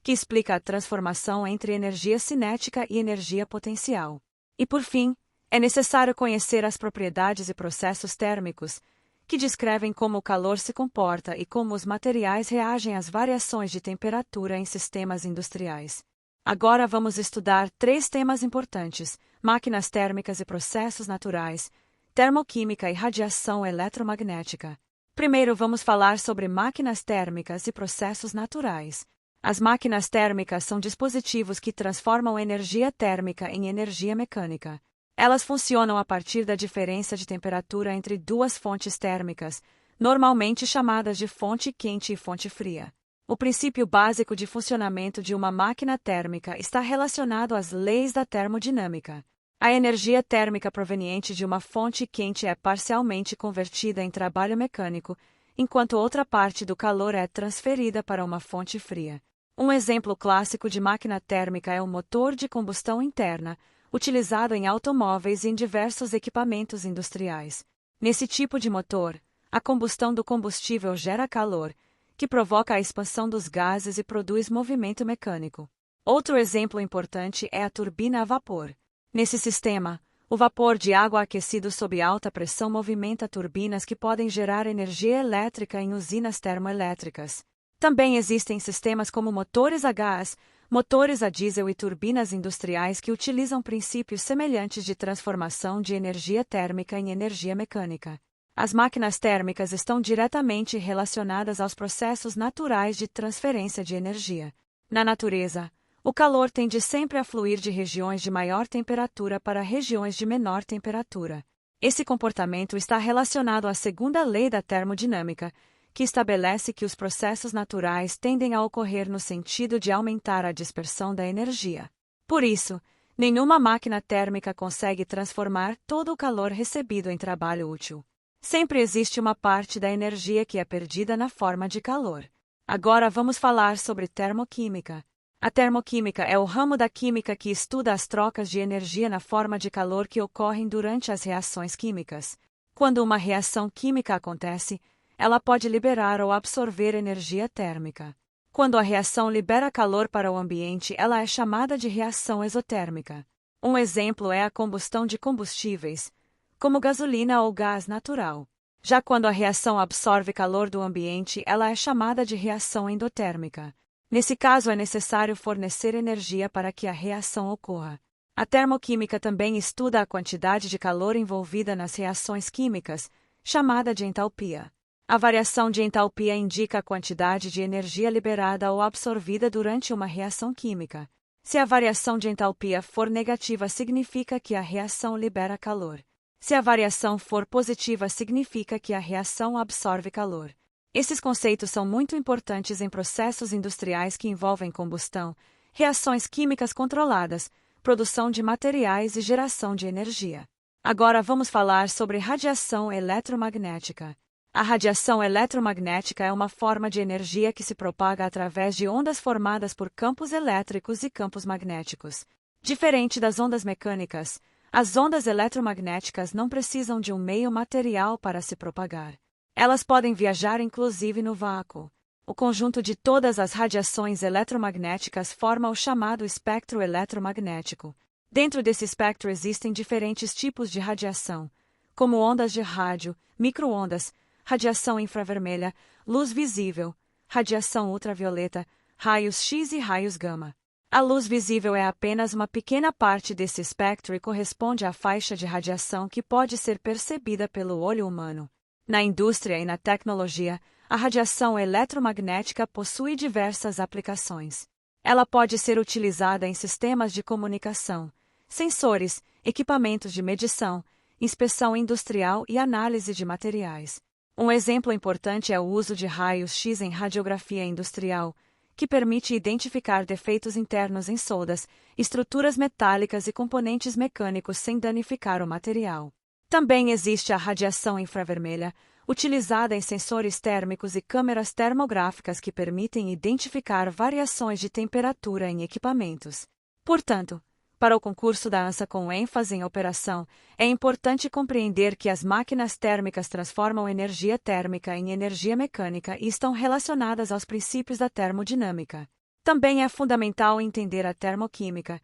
que explica a transformação entre energia cinética e energia potencial. E por fim, é necessário conhecer as propriedades e processos térmicos, que descrevem como o calor se comporta e como os materiais reagem às variações de temperatura em sistemas industriais. Agora vamos estudar 3 temas importantes: máquinas térmicas e processos naturais, termoquímica e radiação eletromagnética. Primeiro vamos falar sobre máquinas térmicas e processos naturais. As máquinas térmicas são dispositivos que transformam energia térmica em energia mecânica. Elas funcionam a partir da diferença de temperatura entre 2 fontes térmicas, normalmente chamadas de fonte quente e fonte fria. O princípio básico de funcionamento de uma máquina térmica está relacionado às leis da termodinâmica. A energia térmica proveniente de uma fonte quente é parcialmente convertida em trabalho mecânico, enquanto outra parte do calor é transferida para uma fonte fria. Um exemplo clássico de máquina térmica é o motor de combustão interna, utilizado em automóveis e em diversos equipamentos industriais. Nesse tipo de motor, a combustão do combustível gera calor, que provoca a expansão dos gases e produz movimento mecânico. Outro exemplo importante é a turbina a vapor. Nesse sistema, o vapor de água aquecido sob alta pressão movimenta turbinas que podem gerar energia elétrica em usinas termoelétricas. Também existem sistemas como motores a gás, motores a diesel e turbinas industriais que utilizam princípios semelhantes de transformação de energia térmica em energia mecânica. As máquinas térmicas estão diretamente relacionadas aos processos naturais de transferência de energia. Na natureza, o calor tende sempre a fluir de regiões de maior temperatura para regiões de menor temperatura. Esse comportamento está relacionado à segunda lei da termodinâmica, que estabelece que os processos naturais tendem a ocorrer no sentido de aumentar a dispersão da energia. Por isso, nenhuma máquina térmica consegue transformar todo o calor recebido em trabalho útil. Sempre existe uma parte da energia que é perdida na forma de calor. Agora vamos falar sobre termoquímica. A termoquímica é o ramo da química que estuda as trocas de energia na forma de calor que ocorrem durante as reações químicas. Quando uma reação química acontece, ela pode liberar ou absorver energia térmica. Quando a reação libera calor para o ambiente, ela é chamada de reação exotérmica. Um exemplo é a combustão de combustíveis, como gasolina ou gás natural. Já quando a reação absorve calor do ambiente, ela é chamada de reação endotérmica. Nesse caso, é necessário fornecer energia para que a reação ocorra. A termoquímica também estuda a quantidade de calor envolvida nas reações químicas, chamada de entalpia. A variação de entalpia indica a quantidade de energia liberada ou absorvida durante uma reação química. Se a variação de entalpia for negativa, significa que a reação libera calor. Se a variação for positiva, significa que a reação absorve calor. Esses conceitos são muito importantes em processos industriais que envolvem combustão, reações químicas controladas, produção de materiais e geração de energia. Agora vamos falar sobre radiação eletromagnética. A radiação eletromagnética é uma forma de energia que se propaga através de ondas formadas por campos elétricos e campos magnéticos. Diferente das ondas mecânicas, as ondas eletromagnéticas não precisam de um meio material para se propagar. Elas podem viajar inclusive no vácuo. O conjunto de todas as radiações eletromagnéticas forma o chamado espectro eletromagnético. Dentro desse espectro existem diferentes tipos de radiação, como ondas de rádio, microondas, radiação infravermelha, luz visível, radiação ultravioleta, raios X e raios gama. A luz visível é apenas uma pequena parte desse espectro e corresponde à faixa de radiação que pode ser percebida pelo olho humano. Na indústria e na tecnologia, a radiação eletromagnética possui diversas aplicações. Ela pode ser utilizada em sistemas de comunicação, sensores, equipamentos de medição, inspeção industrial e análise de materiais. Um exemplo importante é o uso de raios-x em radiografia industrial, que permite identificar defeitos internos em soldas, estruturas metálicas e componentes mecânicos sem danificar o material. Também existe a radiação infravermelha, utilizada em sensores térmicos e câmeras termográficas que permitem identificar variações de temperatura em equipamentos. Portanto, para o concurso da ANSA com ênfase em operação, é importante compreender que as máquinas térmicas transformam energia térmica em energia mecânica e estão relacionadas aos princípios da termodinâmica. Também é fundamental entender a termoquímica,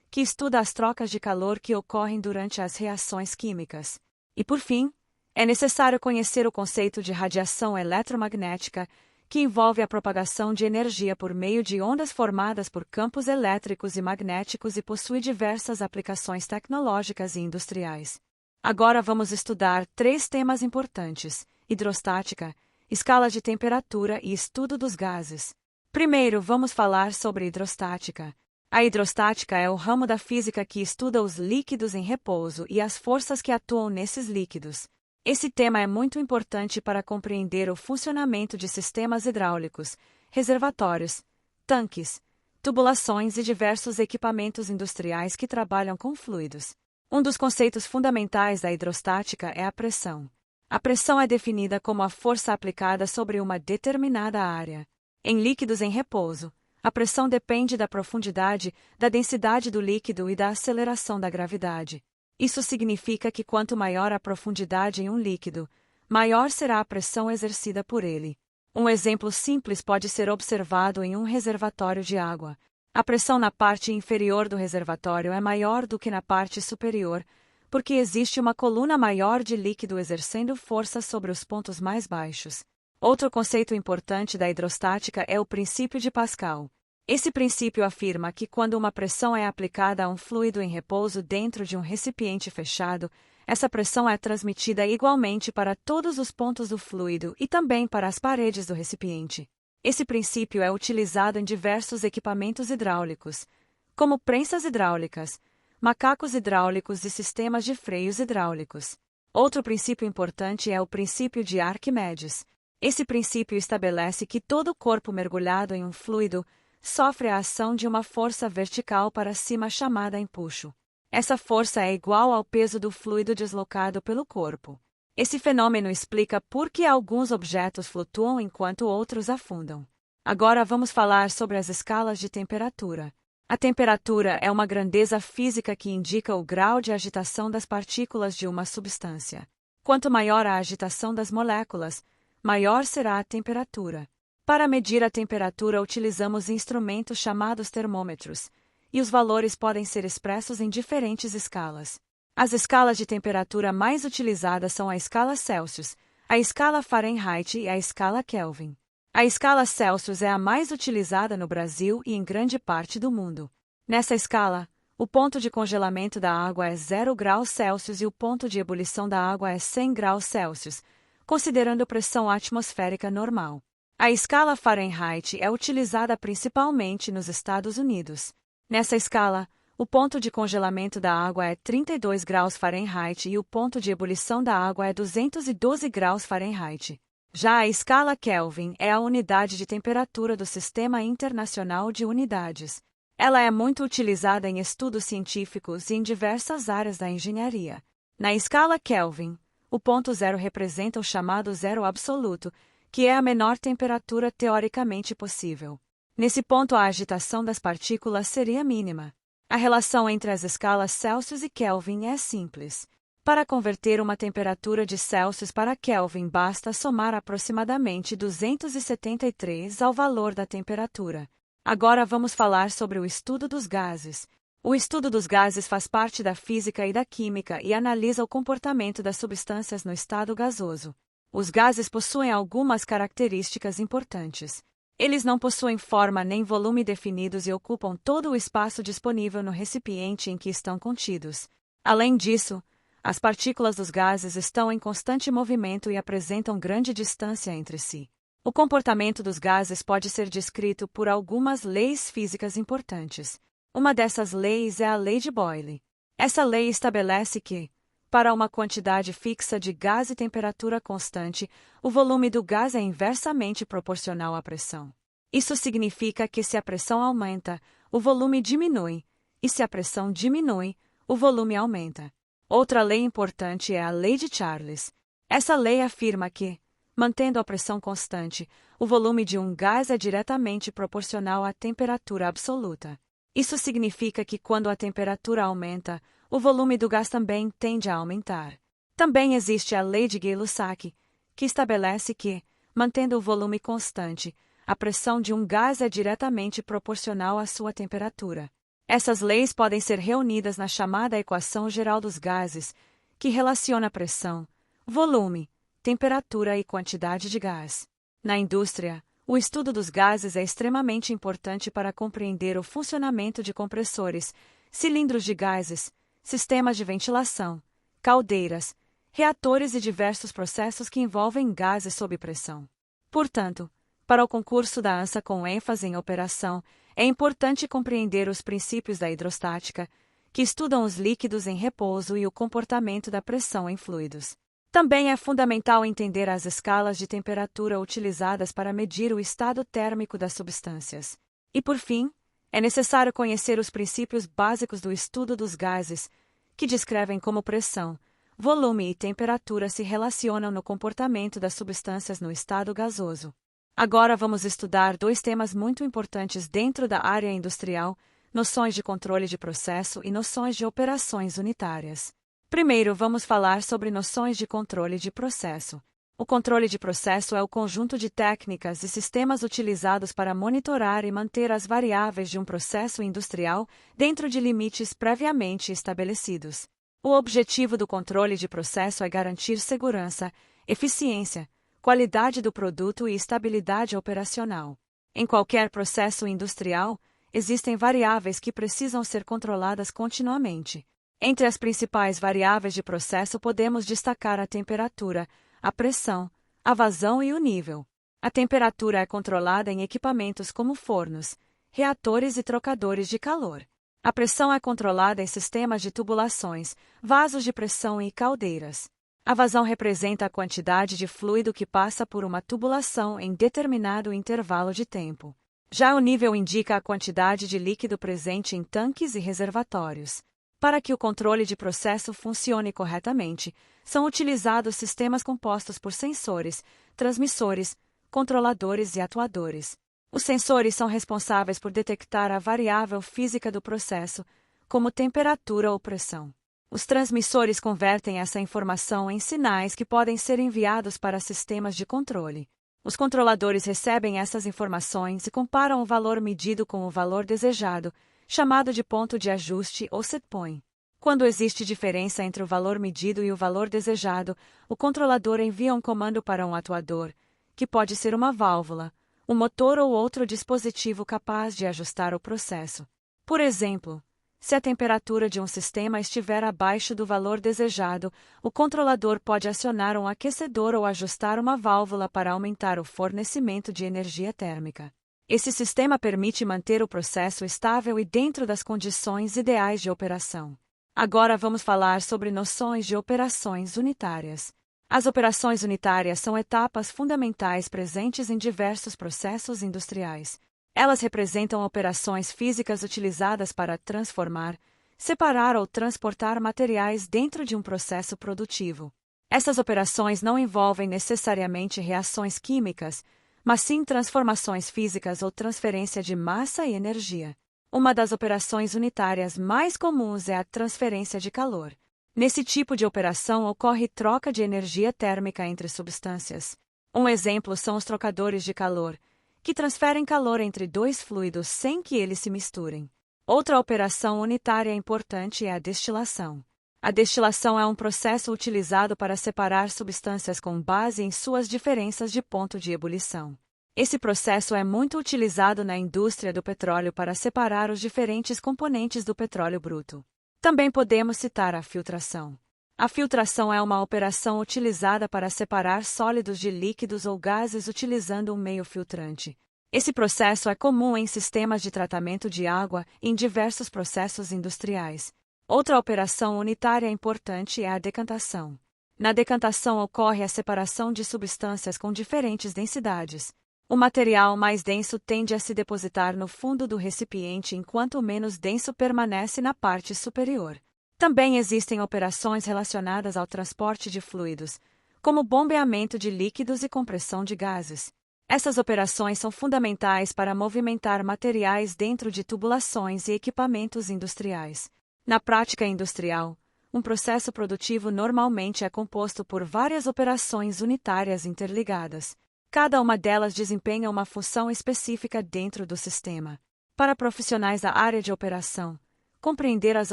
que estuda as trocas de calor que ocorrem durante as reações químicas. E por fim, é necessário conhecer o conceito de radiação eletromagnética, que envolve a propagação de energia por meio de ondas formadas por campos elétricos e magnéticos e possui diversas aplicações tecnológicas e industriais. Agora vamos estudar 3 temas importantes: hidrostática, escala de temperatura e estudo dos gases. Primeiro, vamos falar sobre hidrostática. A hidrostática é o ramo da física que estuda os líquidos em repouso e as forças que atuam nesses líquidos. Esse tema é muito importante para compreender o funcionamento de sistemas hidráulicos, reservatórios, tanques, tubulações e diversos equipamentos industriais que trabalham com fluidos. Um dos conceitos fundamentais da hidrostática é a pressão. A pressão é definida como a força aplicada sobre uma determinada área. Em líquidos em repouso, a pressão depende da profundidade, da densidade do líquido e da aceleração da gravidade. Isso significa que quanto maior a profundidade em um líquido, maior será a pressão exercida por ele. Um exemplo simples pode ser observado em um reservatório de água. A pressão na parte inferior do reservatório é maior do que na parte superior, porque existe uma coluna maior de líquido exercendo força sobre os pontos mais baixos. Outro conceito importante da hidrostática é o princípio de Pascal. Esse princípio afirma que quando uma pressão é aplicada a um fluido em repouso dentro de um recipiente fechado, essa pressão é transmitida igualmente para todos os pontos do fluido e também para as paredes do recipiente. Esse princípio é utilizado em diversos equipamentos hidráulicos, como prensas hidráulicas, macacos hidráulicos e sistemas de freios hidráulicos. Outro princípio importante é o princípio de Arquimedes. Esse princípio estabelece que todo corpo mergulhado em um fluido sofre a ação de uma força vertical para cima chamada empuxo. Essa força é igual ao peso do fluido deslocado pelo corpo. Esse fenômeno explica por que alguns objetos flutuam enquanto outros afundam. Agora vamos falar sobre as escalas de temperatura. A temperatura é uma grandeza física que indica o grau de agitação das partículas de uma substância. Quanto maior a agitação das moléculas, maior será a temperatura. Para medir a temperatura utilizamos instrumentos chamados termômetros, e os valores podem ser expressos em diferentes escalas. As escalas de temperatura mais utilizadas são a escala Celsius, a escala Fahrenheit e a escala Kelvin. A escala Celsius é a mais utilizada no Brasil e em grande parte do mundo. Nessa escala, o ponto de congelamento da água é 0 graus Celsius e o ponto de ebulição da água é 100 graus Celsius, considerando pressão atmosférica normal. A escala Fahrenheit é utilizada principalmente nos Estados Unidos. Nessa escala, o ponto de congelamento da água é 32 graus Fahrenheit e o ponto de ebulição da água é 212 graus Fahrenheit. Já a escala Kelvin é a unidade de temperatura do Sistema Internacional de Unidades. Ela é muito utilizada em estudos científicos e em diversas áreas da engenharia. Na escala Kelvin, o ponto zero representa o chamado zero absoluto, que é a menor temperatura teoricamente possível. Nesse ponto, a agitação das partículas seria mínima. A relação entre as escalas Celsius e Kelvin é simples. Para converter uma temperatura de Celsius para Kelvin, basta somar aproximadamente 273 ao valor da temperatura. Agora vamos falar sobre o estudo dos gases. O estudo dos gases faz parte da física e da química e analisa o comportamento das substâncias no estado gasoso. Os gases possuem algumas características importantes. Eles não possuem forma nem volume definidos e ocupam todo o espaço disponível no recipiente em que estão contidos. Além disso, as partículas dos gases estão em constante movimento e apresentam grande distância entre si. O comportamento dos gases pode ser descrito por algumas leis físicas importantes. Uma dessas leis é a Lei de Boyle. Essa lei estabelece que, Para uma quantidade fixa de gás e temperatura constante, o volume do gás é inversamente proporcional à pressão. Isso significa que se a pressão aumenta, o volume diminui, e se a pressão diminui, o volume aumenta. Outra lei importante é a Lei de Charles. Essa lei afirma que, mantendo a pressão constante, o volume de um gás é diretamente proporcional à temperatura absoluta. Isso significa que quando a temperatura aumenta, o volume do gás também tende a aumentar. Também existe a Lei de Gay-Lussac, que estabelece que, mantendo o volume constante, a pressão de um gás é diretamente proporcional à sua temperatura. Essas leis podem ser reunidas na chamada Equação Geral dos Gases, que relaciona pressão, volume, temperatura e quantidade de gás. Na indústria, o estudo dos gases é extremamente importante para compreender o funcionamento de compressores, cilindros de gases, sistemas de ventilação, caldeiras, reatores e diversos processos que envolvem gases sob pressão. Portanto, para o concurso da ANSA com ênfase em operação, é importante compreender os princípios da hidrostática, que estudam os líquidos em repouso e o comportamento da pressão em fluidos. Também é fundamental entender as escalas de temperatura utilizadas para medir o estado térmico das substâncias. E, por fim, é necessário conhecer os princípios básicos do estudo dos gases, que descrevem como pressão, volume e temperatura se relacionam no comportamento das substâncias no estado gasoso. Agora vamos estudar dois temas muito importantes dentro da área industrial: noções de controle de processo e noções de operações unitárias. Primeiro, vamos falar sobre noções de controle de processo. O controle de processo é o conjunto de técnicas e sistemas utilizados para monitorar e manter as variáveis de um processo industrial dentro de limites previamente estabelecidos. O objetivo do controle de processo é garantir segurança, eficiência, qualidade do produto e estabilidade operacional. Em qualquer processo industrial, existem variáveis que precisam ser controladas continuamente. Entre as principais variáveis de processo podemos destacar a temperatura, a pressão, a vazão e o nível. A temperatura é controlada em equipamentos como fornos, reatores e trocadores de calor. A pressão é controlada em sistemas de tubulações, vasos de pressão e caldeiras. A vazão representa a quantidade de fluido que passa por uma tubulação em determinado intervalo de tempo. Já o nível indica a quantidade de líquido presente em tanques e reservatórios. Para que o controle de processo funcione corretamente, são utilizados sistemas compostos por sensores, transmissores, controladores e atuadores. Os sensores são responsáveis por detectar a variável física do processo, como temperatura ou pressão. Os transmissores convertem essa informação em sinais que podem ser enviados para sistemas de controle. Os controladores recebem essas informações e comparam o valor medido com o valor desejado, chamado de ponto de ajuste ou set point. Quando existe diferença entre o valor medido e o valor desejado, o controlador envia um comando para um atuador, que pode ser uma válvula, um motor ou outro dispositivo capaz de ajustar o processo. Por exemplo, se a temperatura de um sistema estiver abaixo do valor desejado, o controlador pode acionar um aquecedor ou ajustar uma válvula para aumentar o fornecimento de energia térmica. Esse sistema permite manter o processo estável e dentro das condições ideais de operação. Agora vamos falar sobre noções de operações unitárias. As operações unitárias são etapas fundamentais presentes em diversos processos industriais. Elas representam operações físicas utilizadas para transformar, separar ou transportar materiais dentro de um processo produtivo. Essas operações não envolvem necessariamente reações químicas, mas sim transformações físicas ou transferência de massa e energia. Uma das operações unitárias mais comuns é a transferência de calor. Nesse tipo de operação ocorre troca de energia térmica entre substâncias. Um exemplo são os trocadores de calor, que transferem calor entre dois fluidos sem que eles se misturem. Outra operação unitária importante é a destilação. A destilação é um processo utilizado para separar substâncias com base em suas diferenças de ponto de ebulição. Esse processo é muito utilizado na indústria do petróleo para separar os diferentes componentes do petróleo bruto. Também podemos citar a filtração. A filtração é uma operação utilizada para separar sólidos de líquidos ou gases utilizando um meio filtrante. Esse processo é comum em sistemas de tratamento de água e em diversos processos industriais. Outra operação unitária importante é a decantação. Na decantação ocorre a separação de substâncias com diferentes densidades. O material mais denso tende a se depositar no fundo do recipiente enquanto o menos denso permanece na parte superior. Também existem operações relacionadas ao transporte de fluidos, como bombeamento de líquidos e compressão de gases. Essas operações são fundamentais para movimentar materiais dentro de tubulações e equipamentos industriais. Na prática industrial, um processo produtivo normalmente é composto por várias operações unitárias interligadas. Cada uma delas desempenha uma função específica dentro do sistema. Para profissionais da área de operação, compreender as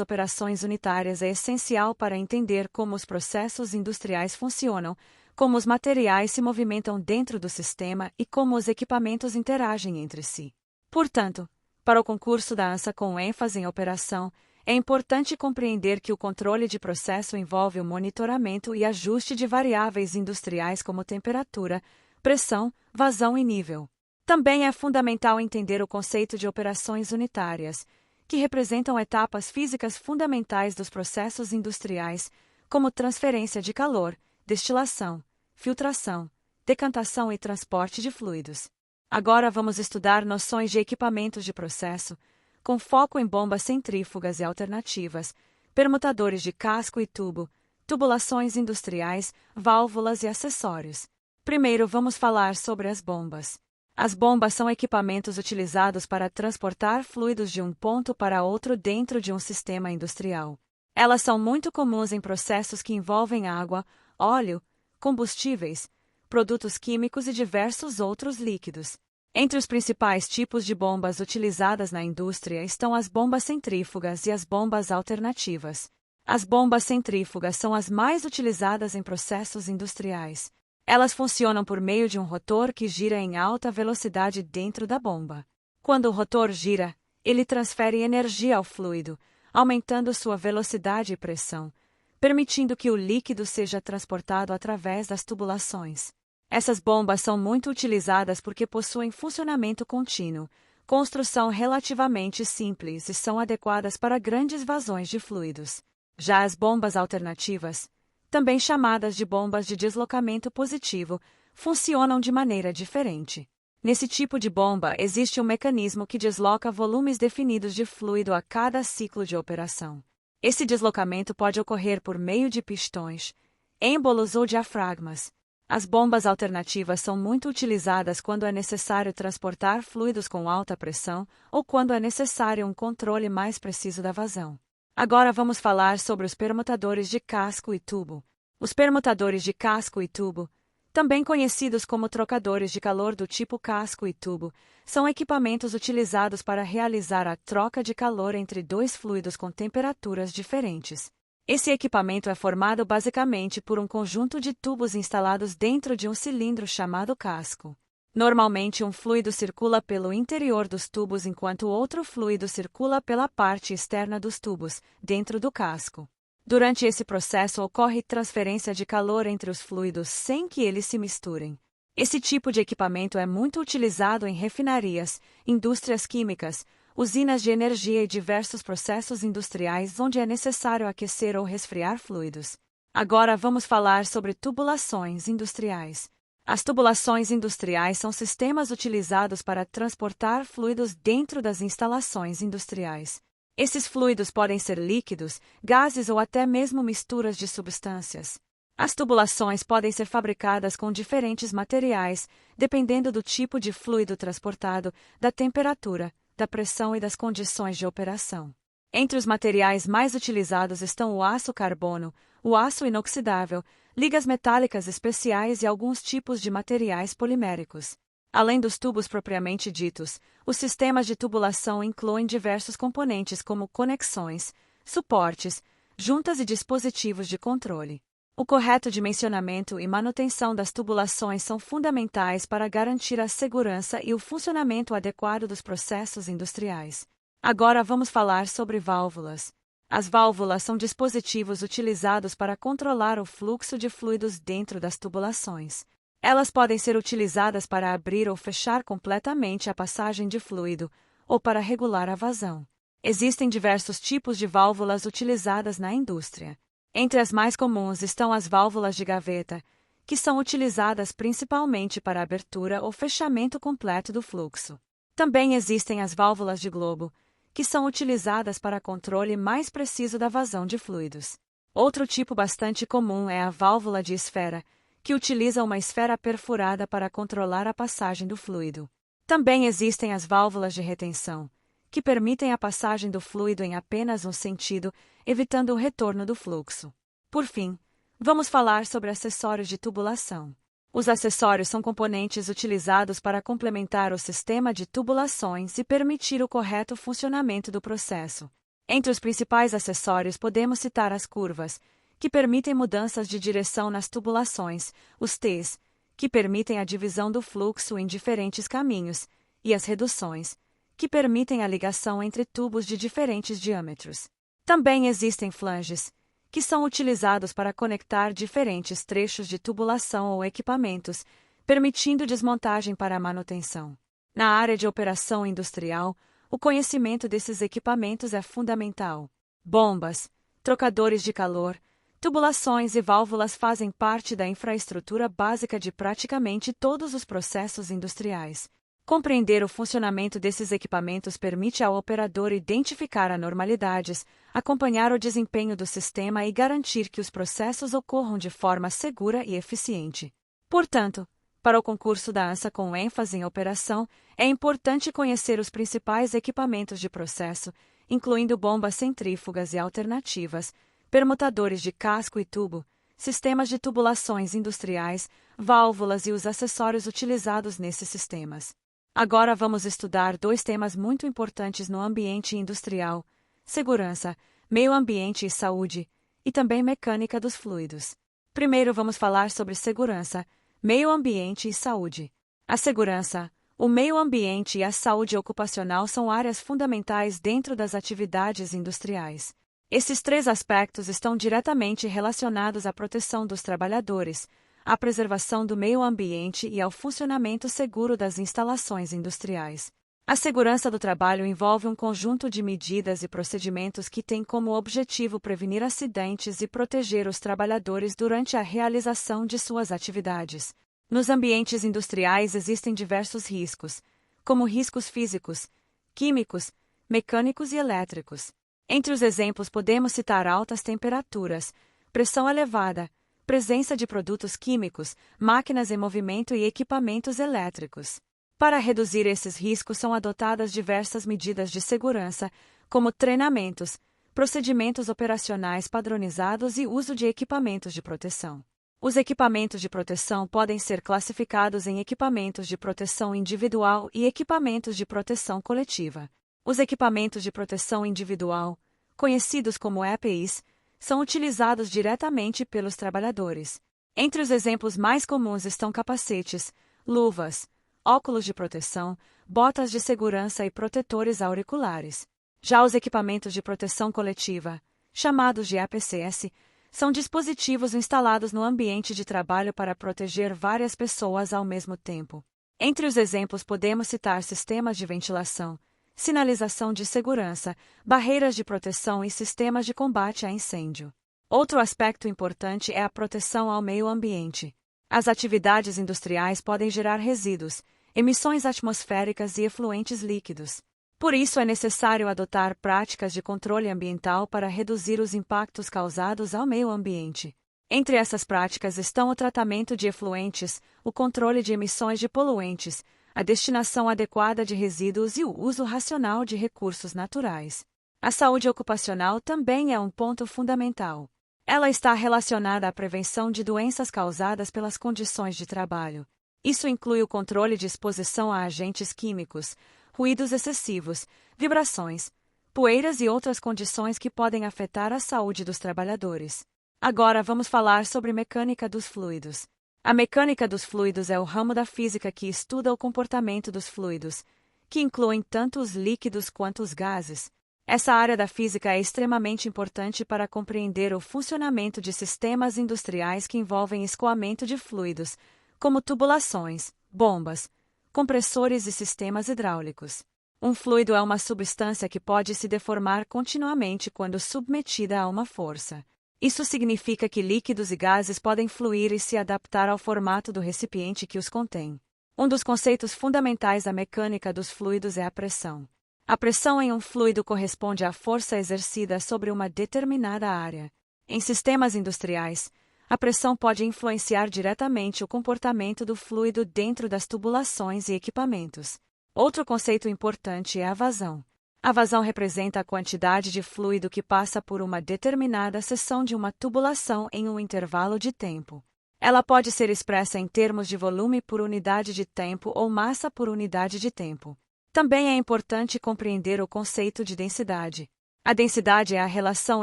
operações unitárias é essencial para entender como os processos industriais funcionam, como os materiais se movimentam dentro do sistema e como os equipamentos interagem entre si. Portanto, para o concurso da ANSA com ênfase em operação, é importante compreender que o controle de processo envolve o monitoramento e ajuste de variáveis industriais como temperatura, pressão, vazão e nível. Também é fundamental entender o conceito de operações unitárias, que representam etapas físicas fundamentais dos processos industriais, como transferência de calor, destilação, filtração, decantação e transporte de fluidos. Agora vamos estudar noções de equipamentos de processo, com foco em bombas centrífugas e alternativas, permutadores de casco e tubo, tubulações industriais, válvulas e acessórios. Primeiro vamos falar sobre as bombas. As bombas são equipamentos utilizados para transportar fluidos de um ponto para outro dentro de um sistema industrial. Elas são muito comuns em processos que envolvem água, óleo, combustíveis, produtos químicos e diversos outros líquidos. Entre os principais tipos de bombas utilizadas na indústria estão as bombas centrífugas e as bombas alternativas. As bombas centrífugas são as mais utilizadas em processos industriais. Elas funcionam por meio de um rotor que gira em alta velocidade dentro da bomba. Quando o rotor gira, ele transfere energia ao fluido, aumentando sua velocidade e pressão, permitindo que o líquido seja transportado através das tubulações. Essas bombas são muito utilizadas porque possuem funcionamento contínuo, construção relativamente simples e são adequadas para grandes vazões de fluidos. Já as bombas alternativas, também chamadas de bombas de deslocamento positivo, funcionam de maneira diferente. Nesse tipo de bomba existe um mecanismo que desloca volumes definidos de fluido a cada ciclo de operação. Esse deslocamento pode ocorrer por meio de pistões, êmbolos ou diafragmas. As bombas alternativas são muito utilizadas quando é necessário transportar fluidos com alta pressão ou quando é necessário um controle mais preciso da vazão. Agora vamos falar sobre os permutadores de casco e tubo. Os permutadores de casco e tubo, também conhecidos como trocadores de calor do tipo casco e tubo, são equipamentos utilizados para realizar a troca de calor entre dois fluidos com temperaturas diferentes. Esse equipamento é formado basicamente por um conjunto de tubos instalados dentro de um cilindro chamado casco. Normalmente, um fluido circula pelo interior dos tubos enquanto outro fluido circula pela parte externa dos tubos, dentro do casco. Durante esse processo ocorre transferência de calor entre os fluidos sem que eles se misturem. Esse tipo de equipamento é muito utilizado em refinarias, indústrias químicas, usinas de energia e diversos processos industriais onde é necessário aquecer ou resfriar fluidos. Agora vamos falar sobre tubulações industriais. As tubulações industriais são sistemas utilizados para transportar fluidos dentro das instalações industriais. Esses fluidos podem ser líquidos, gases ou até mesmo misturas de substâncias. As tubulações podem ser fabricadas com diferentes materiais, dependendo do tipo de fluido transportado, da temperatura, da pressão e das condições de operação. Entre os materiais mais utilizados estão o aço carbono, o aço inoxidável, ligas metálicas especiais e alguns tipos de materiais poliméricos. Além dos tubos propriamente ditos, os sistemas de tubulação incluem diversos componentes como conexões, suportes, juntas e dispositivos de controle. O correto dimensionamento e manutenção das tubulações são fundamentais para garantir a segurança e o funcionamento adequado dos processos industriais. Agora vamos falar sobre válvulas. As válvulas são dispositivos utilizados para controlar o fluxo de fluidos dentro das tubulações. Elas podem ser utilizadas para abrir ou fechar completamente a passagem de fluido, ou para regular a vazão. Existem diversos tipos de válvulas utilizadas na indústria. Entre as mais comuns estão as válvulas de gaveta, que são utilizadas principalmente para a abertura ou fechamento completo do fluxo. Também existem as válvulas de globo, que são utilizadas para controle mais preciso da vazão de fluidos. Outro tipo bastante comum é a válvula de esfera, que utiliza uma esfera perfurada para controlar a passagem do fluido. Também existem as válvulas de retenção, que permitem a passagem do fluido em apenas um sentido, evitando o retorno do fluxo. Por fim, vamos falar sobre acessórios de tubulação. Os acessórios são componentes utilizados para complementar o sistema de tubulações e permitir o correto funcionamento do processo. Entre os principais acessórios podemos citar as curvas, que permitem mudanças de direção nas tubulações, os T's, que permitem a divisão do fluxo em diferentes caminhos, e as reduções, que permitem a ligação entre tubos de diferentes diâmetros. Também existem flanges, que são utilizados para conectar diferentes trechos de tubulação ou equipamentos, permitindo desmontagem para a manutenção. Na área de operação industrial, o conhecimento desses equipamentos é fundamental. Bombas, trocadores de calor, tubulações e válvulas fazem parte da infraestrutura básica de praticamente todos os processos industriais. Compreender o funcionamento desses equipamentos permite ao operador identificar anormalidades, acompanhar o desempenho do sistema e garantir que os processos ocorram de forma segura e eficiente. Portanto, para o concurso da ANSA com ênfase em operação, é importante conhecer os principais equipamentos de processo, incluindo bombas centrífugas e alternativas, permutadores de casco e tubo, sistemas de tubulações industriais, válvulas e os acessórios utilizados nesses sistemas. Agora vamos estudar dois temas muito importantes no ambiente industrial: segurança, meio ambiente e saúde, e também mecânica dos fluidos. Primeiro vamos falar sobre segurança, meio ambiente e saúde. A segurança, o meio ambiente e a saúde ocupacional são áreas fundamentais dentro das atividades industriais. Esses três aspectos estão diretamente relacionados à proteção dos trabalhadores, à preservação do meio ambiente e ao funcionamento seguro das instalações industriais. A segurança do trabalho envolve um conjunto de medidas e procedimentos que têm como objetivo prevenir acidentes e proteger os trabalhadores durante a realização de suas atividades. Nos ambientes industriais existem diversos riscos, como riscos físicos, químicos, mecânicos e elétricos. Entre os exemplos podemos citar altas temperaturas, pressão elevada, presença de produtos químicos, máquinas em movimento e equipamentos elétricos. Para reduzir esses riscos são adotadas diversas medidas de segurança, como treinamentos, procedimentos operacionais padronizados e uso de equipamentos de proteção. Os equipamentos de proteção podem ser classificados em equipamentos de proteção individual e equipamentos de proteção coletiva. Os equipamentos de proteção individual, conhecidos como EPIs, são utilizados diretamente pelos trabalhadores. Entre os exemplos mais comuns estão capacetes, luvas, óculos de proteção, botas de segurança e protetores auriculares. Já os equipamentos de proteção coletiva, chamados de EPCS, são dispositivos instalados no ambiente de trabalho para proteger várias pessoas ao mesmo tempo. Entre os exemplos podemos citar sistemas de ventilação, sinalização de segurança, barreiras de proteção e sistemas de combate a incêndio. Outro aspecto importante é a proteção ao meio ambiente. As atividades industriais podem gerar resíduos, emissões atmosféricas e efluentes líquidos. Por isso é necessário adotar práticas de controle ambiental para reduzir os impactos causados ao meio ambiente. Entre essas práticas estão o tratamento de efluentes, o controle de emissões de poluentes, a destinação adequada de resíduos e o uso racional de recursos naturais. A saúde ocupacional também é um ponto fundamental. Ela está relacionada à prevenção de doenças causadas pelas condições de trabalho. Isso inclui o controle de exposição a agentes químicos, ruídos excessivos, vibrações, poeiras e outras condições que podem afetar a saúde dos trabalhadores. Agora vamos falar sobre mecânica dos fluidos. A mecânica dos fluidos é o ramo da física que estuda o comportamento dos fluidos, que incluem tanto os líquidos quanto os gases. Essa área da física é extremamente importante para compreender o funcionamento de sistemas industriais que envolvem escoamento de fluidos, como tubulações, bombas, compressores e sistemas hidráulicos. Um fluido é uma substância que pode se deformar continuamente quando submetida a uma força. Isso significa que líquidos e gases podem fluir e se adaptar ao formato do recipiente que os contém. Um dos conceitos fundamentais da mecânica dos fluidos é a pressão. A pressão em um fluido corresponde à força exercida sobre uma determinada área. Em sistemas industriais, a pressão pode influenciar diretamente o comportamento do fluido dentro das tubulações e equipamentos. Outro conceito importante é a vazão. A vazão representa a quantidade de fluido que passa por uma determinada seção de uma tubulação em um intervalo de tempo. Ela pode ser expressa em termos de volume por unidade de tempo ou massa por unidade de tempo. Também é importante compreender o conceito de densidade. A densidade é a relação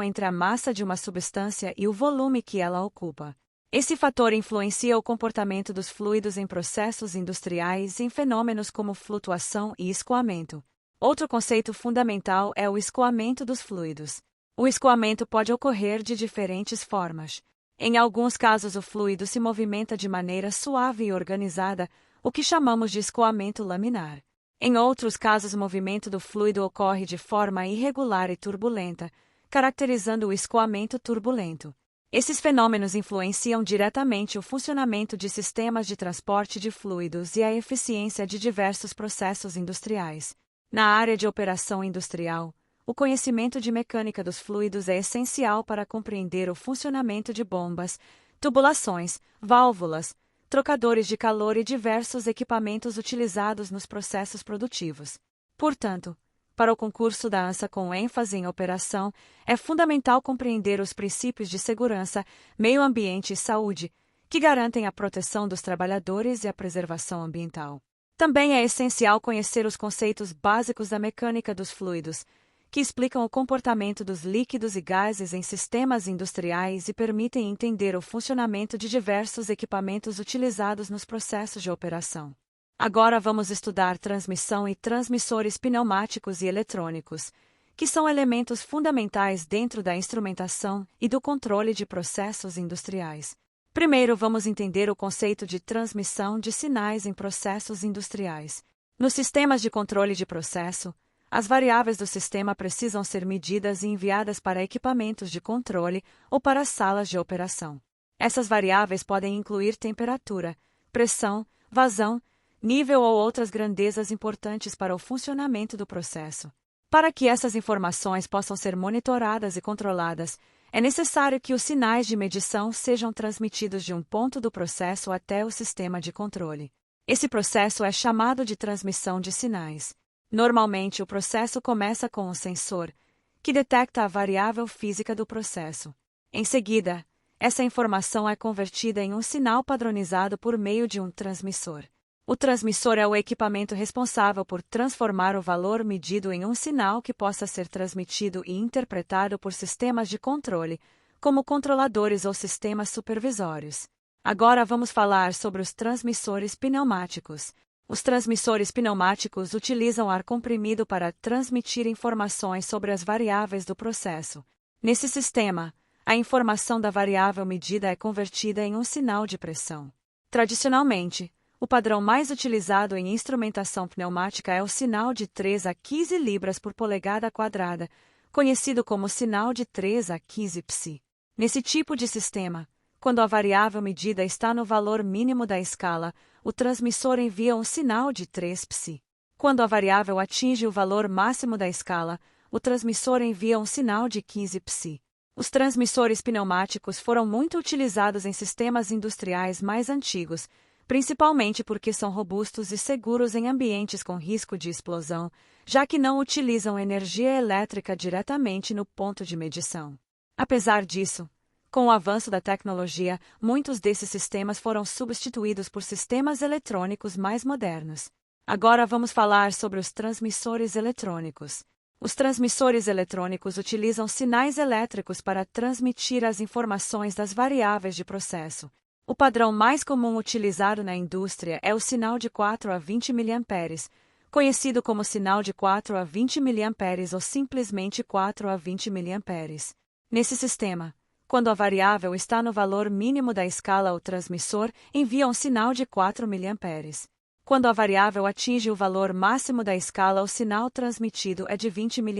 entre a massa de uma substância e o volume que ela ocupa. Esse fator influencia o comportamento dos fluidos em processos industriais e em fenômenos como flutuação e escoamento. Outro conceito fundamental é o escoamento dos fluidos. O escoamento pode ocorrer de diferentes formas. Em alguns casos, o fluido se movimenta de maneira suave e organizada, o que chamamos de escoamento laminar. Em outros casos, o movimento do fluido ocorre de forma irregular e turbulenta, caracterizando o escoamento turbulento. Esses fenômenos influenciam diretamente o funcionamento de sistemas de transporte de fluidos e a eficiência de diversos processos industriais. Na área de operação industrial, o conhecimento de mecânica dos fluidos é essencial para compreender o funcionamento de bombas, tubulações, válvulas, trocadores de calor e diversos equipamentos utilizados nos processos produtivos. Portanto, para o concurso da ANSA com ênfase em operação, é fundamental compreender os princípios de segurança, meio ambiente e saúde, que garantem a proteção dos trabalhadores e a preservação ambiental. Também é essencial conhecer os conceitos básicos da mecânica dos fluidos, que explicam o comportamento dos líquidos e gases em sistemas industriais e permitem entender o funcionamento de diversos equipamentos utilizados nos processos de operação. Agora vamos estudar transmissão e transmissores pneumáticos e eletrônicos, que são elementos fundamentais dentro da instrumentação e do controle de processos industriais. Primeiro, vamos entender o conceito de transmissão de sinais em processos industriais. Nos sistemas de controle de processo, as variáveis do sistema precisam ser medidas e enviadas para equipamentos de controle ou para salas de operação. Essas variáveis podem incluir temperatura, pressão, vazão, nível ou outras grandezas importantes para o funcionamento do processo. Para que essas informações possam ser monitoradas e controladas, é necessário que os sinais de medição sejam transmitidos de um ponto do processo até o sistema de controle. Esse processo é chamado de transmissão de sinais. Normalmente, o processo começa com um sensor, que detecta a variável física do processo. Em seguida, essa informação é convertida em um sinal padronizado por meio de um transmissor. O transmissor é o equipamento responsável por transformar o valor medido em um sinal que possa ser transmitido e interpretado por sistemas de controle, como controladores ou sistemas supervisórios. Agora vamos falar sobre os transmissores pneumáticos. Os transmissores pneumáticos utilizam ar comprimido para transmitir informações sobre as variáveis do processo. Nesse sistema, a informação da variável medida é convertida em um sinal de pressão. Tradicionalmente, o padrão mais utilizado em instrumentação pneumática é o sinal de 3 a 15 libras por polegada quadrada, conhecido como sinal de 3 a 15 psi. Nesse tipo de sistema, quando a variável medida está no valor mínimo da escala, o transmissor envia um sinal de 3 psi. Quando a variável atinge o valor máximo da escala, o transmissor envia um sinal de 15 psi. Os transmissores pneumáticos foram muito utilizados em sistemas industriais mais antigos, principalmente porque são robustos e seguros em ambientes com risco de explosão, já que não utilizam energia elétrica diretamente no ponto de medição. Apesar disso, com o avanço da tecnologia, muitos desses sistemas foram substituídos por sistemas eletrônicos mais modernos. Agora vamos falar sobre os transmissores eletrônicos. Os transmissores eletrônicos utilizam sinais elétricos para transmitir as informações das variáveis de processo. O padrão mais comum utilizado na indústria é o sinal de 4 a 20 mA, conhecido como sinal de 4 a 20 mA ou simplesmente 4 a 20 mA. Nesse sistema, quando a variável está no valor mínimo da escala, o transmissor envia um sinal de 4 mA. Quando a variável atinge o valor máximo da escala, o sinal transmitido é de 20 mA.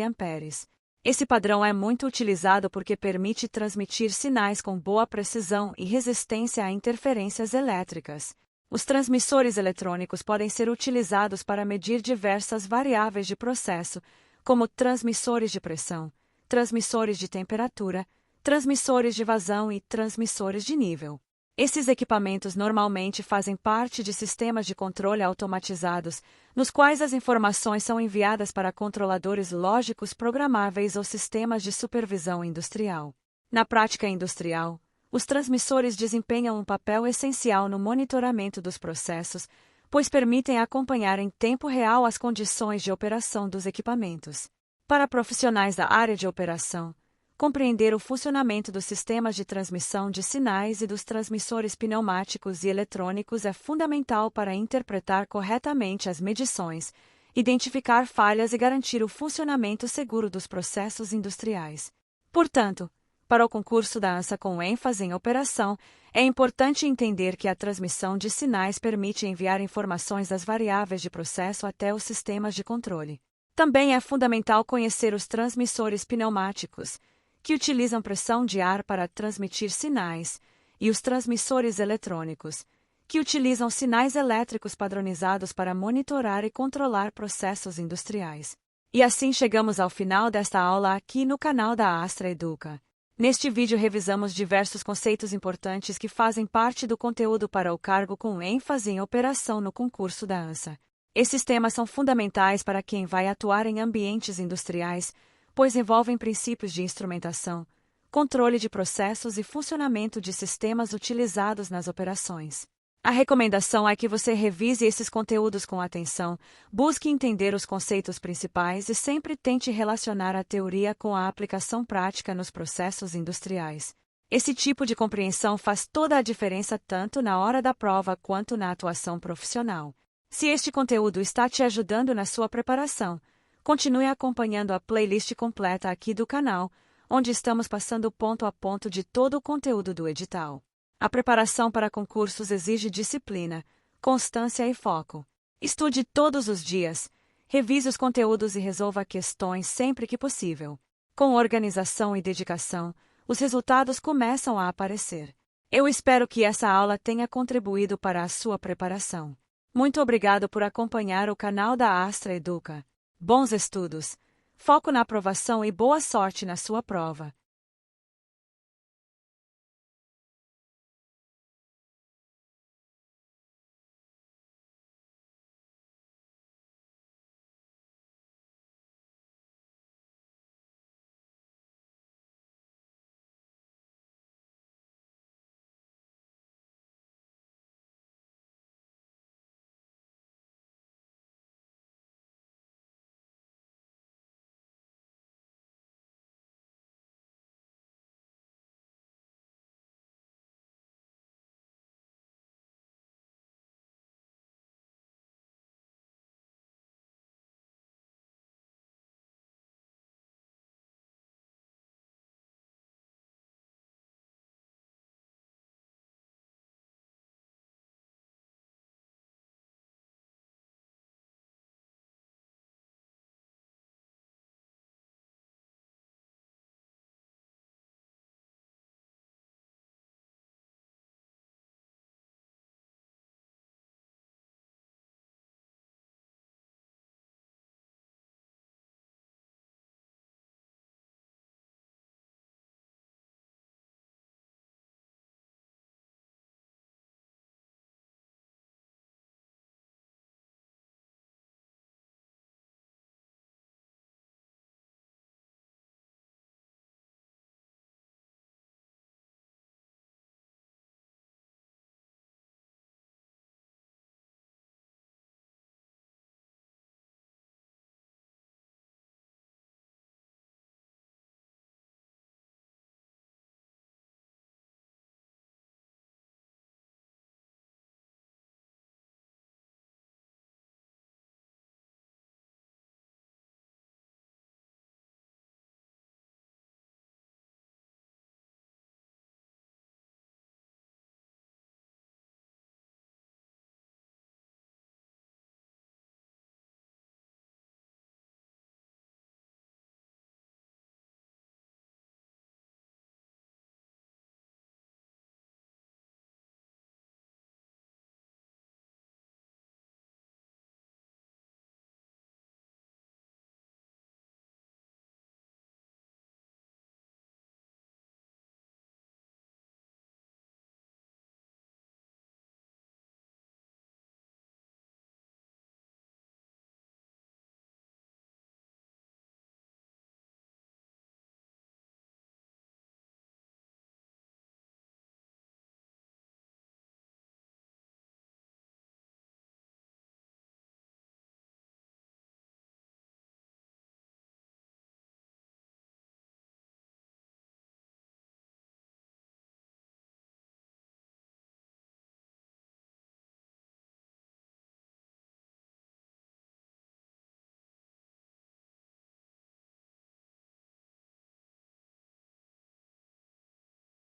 Esse padrão é muito utilizado porque permite transmitir sinais com boa precisão e resistência a interferências elétricas. Os transmissores eletrônicos podem ser utilizados para medir diversas variáveis de processo, como transmissores de pressão, transmissores de temperatura, transmissores de vazão e transmissores de nível. Esses equipamentos normalmente fazem parte de sistemas de controle automatizados, nos quais as informações são enviadas para controladores lógicos programáveis ou sistemas de supervisão industrial. Na prática industrial, os transmissores desempenham um papel essencial no monitoramento dos processos, pois permitem acompanhar em tempo real as condições de operação dos equipamentos. Para profissionais da área de operação, compreender o funcionamento dos sistemas de transmissão de sinais e dos transmissores pneumáticos e eletrônicos é fundamental para interpretar corretamente as medições, identificar falhas e garantir o funcionamento seguro dos processos industriais. Portanto, para o concurso da ANSA com ênfase em operação, é importante entender que a transmissão de sinais permite enviar informações das variáveis de processo até os sistemas de controle. Também é fundamental conhecer os transmissores pneumáticos, que utilizam pressão de ar para transmitir sinais, e os transmissores eletrônicos, que utilizam sinais elétricos padronizados para monitorar e controlar processos industriais. E assim chegamos ao final desta aula aqui no canal da Astra Educa. Neste vídeo revisamos diversos conceitos importantes que fazem parte do conteúdo para o cargo com ênfase em operação no concurso da ANSA. Esses temas são fundamentais para quem vai atuar em ambientes industriais, pois envolvem princípios de instrumentação, controle de processos e funcionamento de sistemas utilizados nas operações. A recomendação é que você revise esses conteúdos com atenção, busque entender os conceitos principais e sempre tente relacionar a teoria com a aplicação prática nos processos industriais. Esse tipo de compreensão faz toda a diferença tanto na hora da prova quanto na atuação profissional. Se este conteúdo está te ajudando na sua preparação, continue acompanhando a playlist completa aqui do canal, onde estamos passando ponto a ponto de todo o conteúdo do edital. A preparação para concursos exige disciplina, constância e foco. Estude todos os dias, revise os conteúdos e resolva questões sempre que possível. Com organização e dedicação, os resultados começam a aparecer. Eu espero que essa aula tenha contribuído para a sua preparação. Muito obrigado por acompanhar o canal da Astra Educa. Bons estudos, foco na aprovação e boa sorte na sua prova.